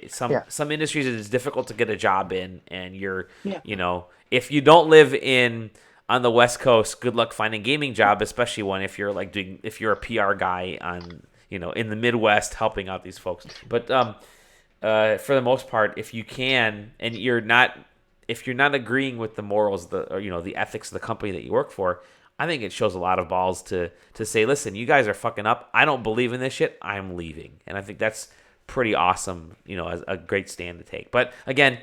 some industries it is difficult to get a job in, and you're if you don't live on the West Coast, good luck finding a gaming job, especially if you're a PR guy on in the Midwest helping out these folks. But for the most part, if you can, and if you're not agreeing with the morals, the ethics of the company that you work for, I think it shows a lot of balls to say, listen, you guys are fucking up. I don't believe in this shit. I'm leaving. And I think that's pretty awesome, as a great stand to take. But again,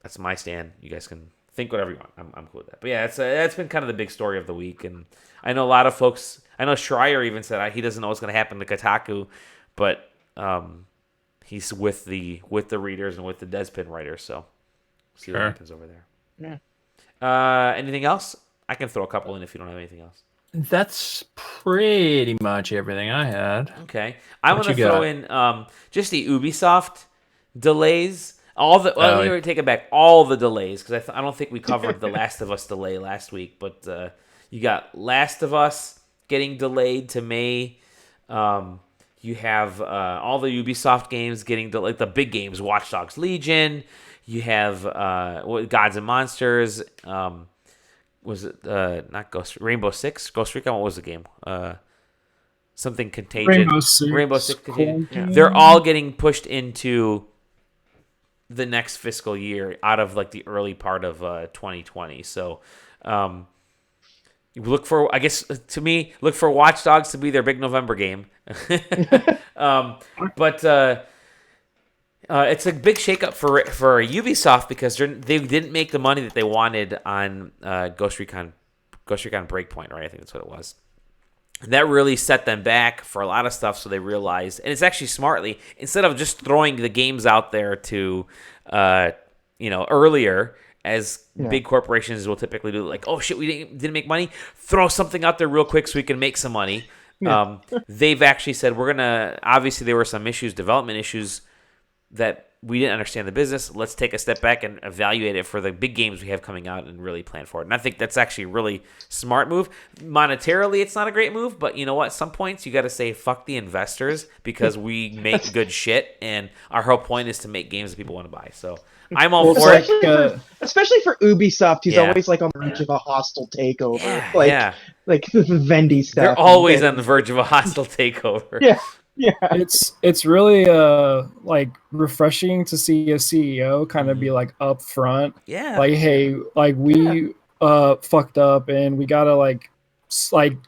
that's my stand. You guys can think whatever you want. I'm cool with that. But yeah, that's been kind of the big story of the week. And I know a lot of folks, I know Schreier even said he doesn't know what's going to happen to Kotaku, but he's with the readers and with the Deadspin writers. So we'll see what happens over there. Yeah. Anything else? I can throw a couple in if you don't have anything else. That's pretty much everything I had. Okay, I What want to you throw got? in just the Ubisoft delays. All the Oh, let me take it back. All the delays because I don't think we covered the Last of Us delay last week, but you got Last of Us getting delayed to May. You have all the Ubisoft games getting delayed, the big games, Watch Dogs Legion. You have Gods and Monsters. Was it not Rainbow Six? Ghost Recon? What was the game? Something Contagion. Rainbow Six Contagion. Contagion. They're all getting pushed into the next fiscal year out of like the early part of 2020. So you look for, I guess, to me, look for Watch Dogs to be their big November game. But it's a big shakeup for Ubisoft because they didn't make the money that they wanted on Ghost Recon Breakpoint, right? I think that's what it was. And that really set them back for a lot of stuff. So they realized, and it's actually smartly, instead of just throwing the games out there to, earlier as big corporations will typically do, like, oh shit, we didn't make money. Throw something out there real quick so we can make some money. Yeah. They've actually said obviously there were some development issues that we didn't understand the business. Let's take a step back and evaluate it for the big games we have coming out and really plan for it. And I think that's actually a really smart move. Monetarily, it's not a great move, but you know what? Some points you got to say, fuck the investors because we make good shit. And our whole point is to make games that people want to buy. So I'm all for it. Especially for Ubisoft, who's always like on the verge of a hostile takeover. Like Vendy stuff. They're always on the verge of a hostile takeover. Yeah. Yeah, it's really like refreshing to see a CEO kind of be like upfront. Yeah. Like, hey, like we fucked up and we gotta like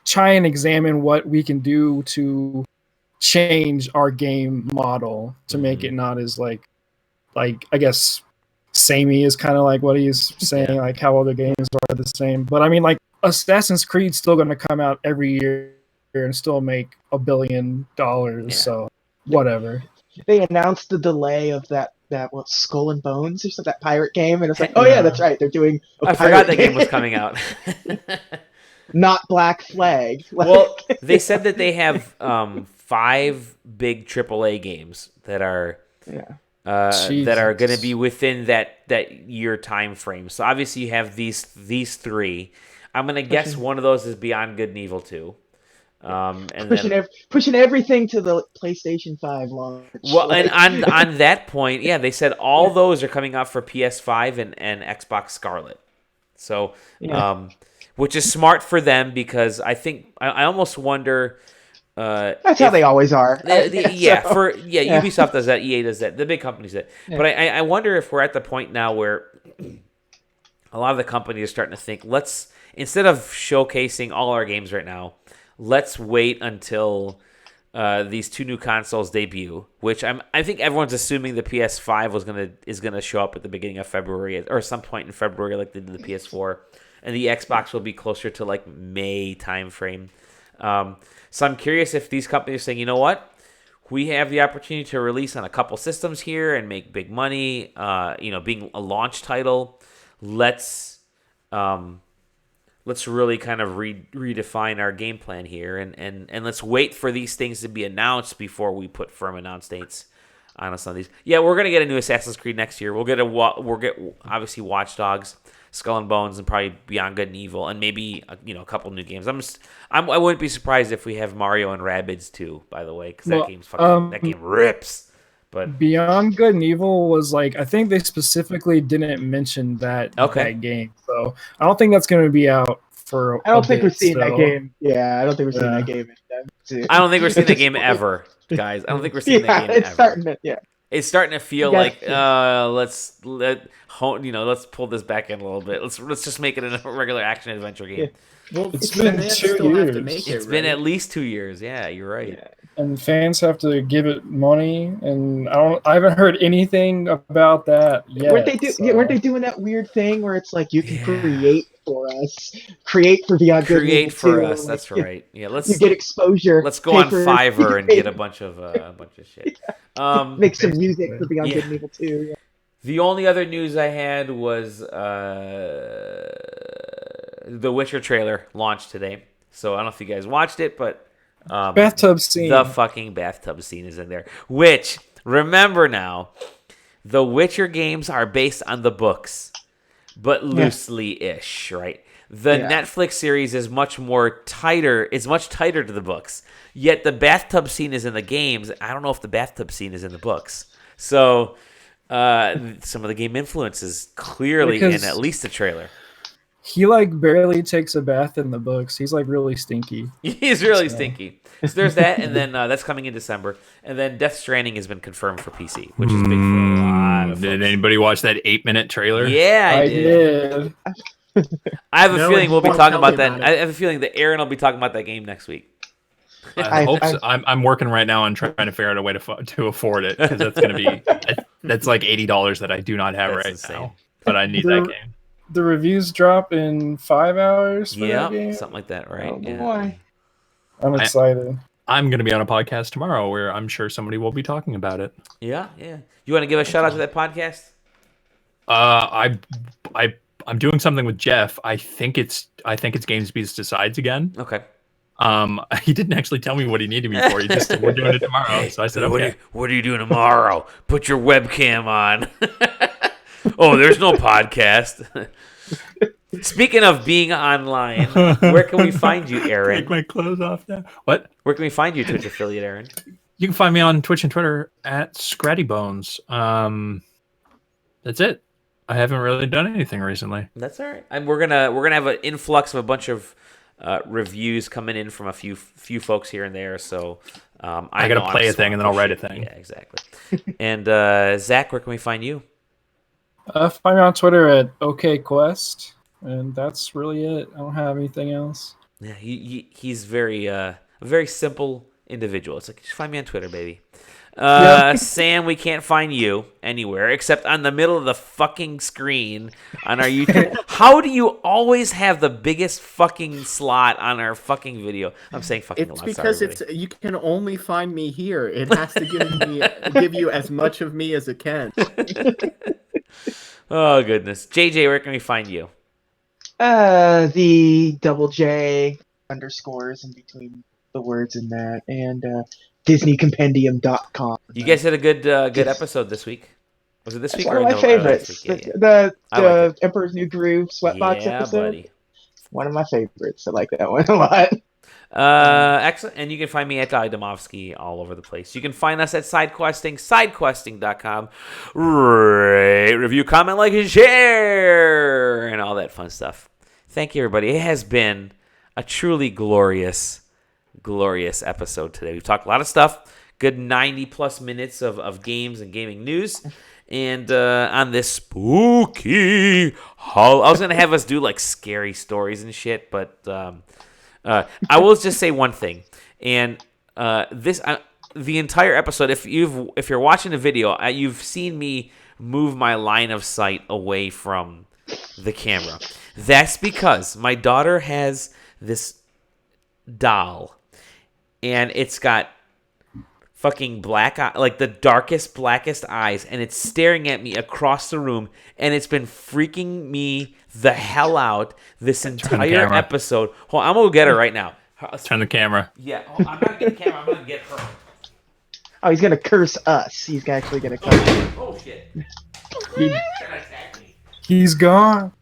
try and examine what we can do to change our game model to make it not as like I guess samey is kind of like what he's saying, like how other games are the same. But I mean, like Assassin's Creed's still gonna come out every year and still make $1 billion. So whatever. They announced the delay of that Skull and Bones or something, that pirate game, and it's like, oh yeah, that's right, they're doing. I forgot that game was coming out. Not Black Flag. Well, they said that they have 5 big AAA games that are going to be within that year time frame. So obviously you have these 3. I'm going to guess one of those is Beyond Good and Evil 2. And pushing everything to the PlayStation 5 launch. Well, and on that point, they said all those are coming out for PS5 and Xbox Scarlet. So, which is smart for them because I think I almost wonder. That's how they always are. Ubisoft does that, EA does that, the big companies do that. Yeah. But I wonder if we're at the point now where a lot of the companies are starting to think, instead of showcasing all our games right now, let's wait until these 2 new consoles debut, which I think everyone's assuming the PS5 is gonna show up at the beginning of February or some point in February, like they did the PS4, and the Xbox will be closer to like May timeframe. So I'm curious if these companies are saying, you know what, we have the opportunity to release on a couple systems here and make big money. Being a launch title, let's really kind of redefine our game plan here, and let's wait for these things to be announced before we put firm announce dates on some of these. Yeah, we're gonna get a new Assassin's Creed next year. We'll get obviously Watch Dogs, Skull and Bones, and probably Beyond Good and Evil, and maybe a couple new games. I wouldn't be surprised if we have Mario and Rabbids too. By the way, because that game rips. But Beyond Good and Evil was like, I think they specifically didn't mention that game, so I don't think that's going to be out for. I don't think we're seeing that game. Yeah, I don't think we're seeing that game. I don't think we're seeing that game ever, guys. I don't think we're seeing that game ever. It's starting to feel like let's pull this back in a little bit. Let's just make it a regular action adventure game. Yeah. Well, it's been 2 years. It's been at least 2 years. Yeah, you're right. Yeah. And fans have to give it money, and I haven't heard anything about that yet. Weren't they doing that weird thing where it's like you can create for Beyond Good and Evil create for 2, us? That's right. Yeah, you get exposure. Let's go on Fiverr and get a bunch of shit. Make some music for Beyond Good and Evil 2. Yeah. The only other news I had was the Witcher trailer launched today. So I don't know if you guys watched it, but Bathtub scene. the fucking bathtub scene is in there. Which, remember now, the Witcher games are based on the books, but loosely-ish, right? The Netflix series is much tighter to the books. Yet the bathtub scene is in the games. I don't know if the bathtub scene is in the books. So some of the game influence is clearly in at least the trailer. He like barely takes a bath in the books. He's like really stinky. He's really stinky. So there's that, and then that's coming in December. And then Death Stranding has been confirmed for PC, which is big for a lot of folks. Did anybody watch that 8-minute trailer? Yeah, I did. I have a feeling we'll be talking about that. I have a feeling that Aaron will be talking about that game next week. I hope so. I'm working right now on trying to figure out a way to afford it, because that's going to be that's like $80 that I do not have now. But I need that game. The reviews drop in 5 hours. Yeah, something like that, right? Oh boy, I'm excited. I'm going to be on a podcast tomorrow where I'm sure somebody will be talking about it. Yeah. You want to give a shout out to that podcast? I'm doing something with Jeff. I think it's Games Beats Decides again. Okay. He didn't actually tell me what he needed me for. He just said, we're doing it tomorrow. So I said, okay. What are you doing tomorrow? Put your webcam on. Oh, there's no podcast. Speaking of being online, where can we find you, Aaron? Take my clothes off now. What? Where can we find you, Twitch affiliate, Aaron? You can find me on Twitch and Twitter at ScrattyBones. That's it. I haven't really done anything recently. That's all right. And we're gonna have an influx of a bunch of reviews coming in from a few folks here and there. So I gotta play a thing and then I'll write a thing. Yeah, exactly. And Zach, where can we find you? Find me on Twitter at OKQuest, and that's really it. I don't have anything else. Yeah, he's a very simple individual. It's like, just find me on Twitter, baby. Sam, we can't find you anywhere except on the middle of the fucking screen on our YouTube. How do you always have the biggest fucking slot on our fucking video? I'm saying fucking. It's because you can only find me here. It has to give you as much of me as it can. Oh goodness, JJ, where can we find you? The double J underscores in between the words in that, and DisneyCompendium.com. You guys had a good episode this week. Was it this week? One of my favorites. The Emperor's New Groove Sweatbox episode. Buddy. One of my favorites. I like that one a lot. Excellent. And you can find me at Domovsky all over the place. You can find us at SideQuesting, SideQuesting.com. Rate, review, comment, like, and share, and all that fun stuff. Thank you, everybody. It has been a truly glorious episode today. We've talked a lot of stuff. Good 90-plus minutes of games and gaming news. And on this spooky I was going to have us do, like, scary stories and shit, but I will just say one thing. And the entire episode, if you're watching the video, you've seen me move my line of sight away from the camera. That's because my daughter has this doll, and it's got fucking black eye, like the blackest eyes, and it's staring at me across the room, and it's been freaking me the hell out this entire episode. Hold on, I'm gonna go get her right now. Turn the camera. Yeah, I'm not gonna get the camera. I'm gonna get her. Oh, he's gonna curse us. He's actually gonna curse us. Oh shit! He's gone.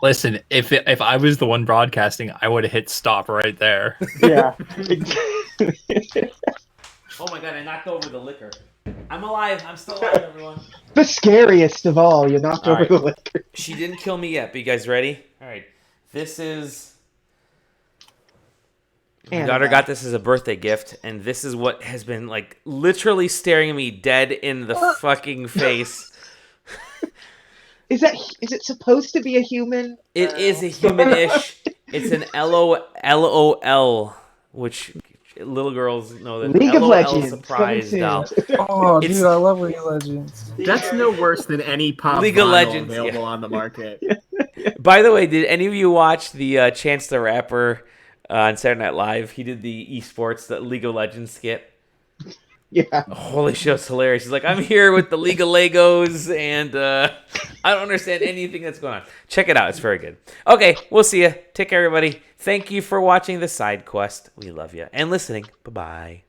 Listen, if I was the one broadcasting, I would have hit stop right there. Yeah. Oh my god, I knocked over the liquor. I'm alive. I'm still alive, everyone. The scariest of all, you knocked over the liquor. She didn't kill me yet, but you guys ready? All right. This is... My daughter got this as a birthday gift, and this is what has been, like, literally staring me dead in the fucking face. Is it supposed to be a human? It is a human-ish. It's an LOL, which... Little girls know that. League of Legends surprise doll. Oh, dude, I love League of Legends. That's no worse than any pop League of Legends available on the market. By the way, did any of you watch the Chance the Rapper on Saturday Night Live? He did the esports, the League of Legends skit. Yeah. Holy shit, it's hilarious. He's like, I'm here with the League of Legos, and I don't understand anything that's going on. Check it out. It's very good. Okay, we'll see you. Take care, everybody. Thank you for watching the Side Quest. We love you. And listening. Bye-bye.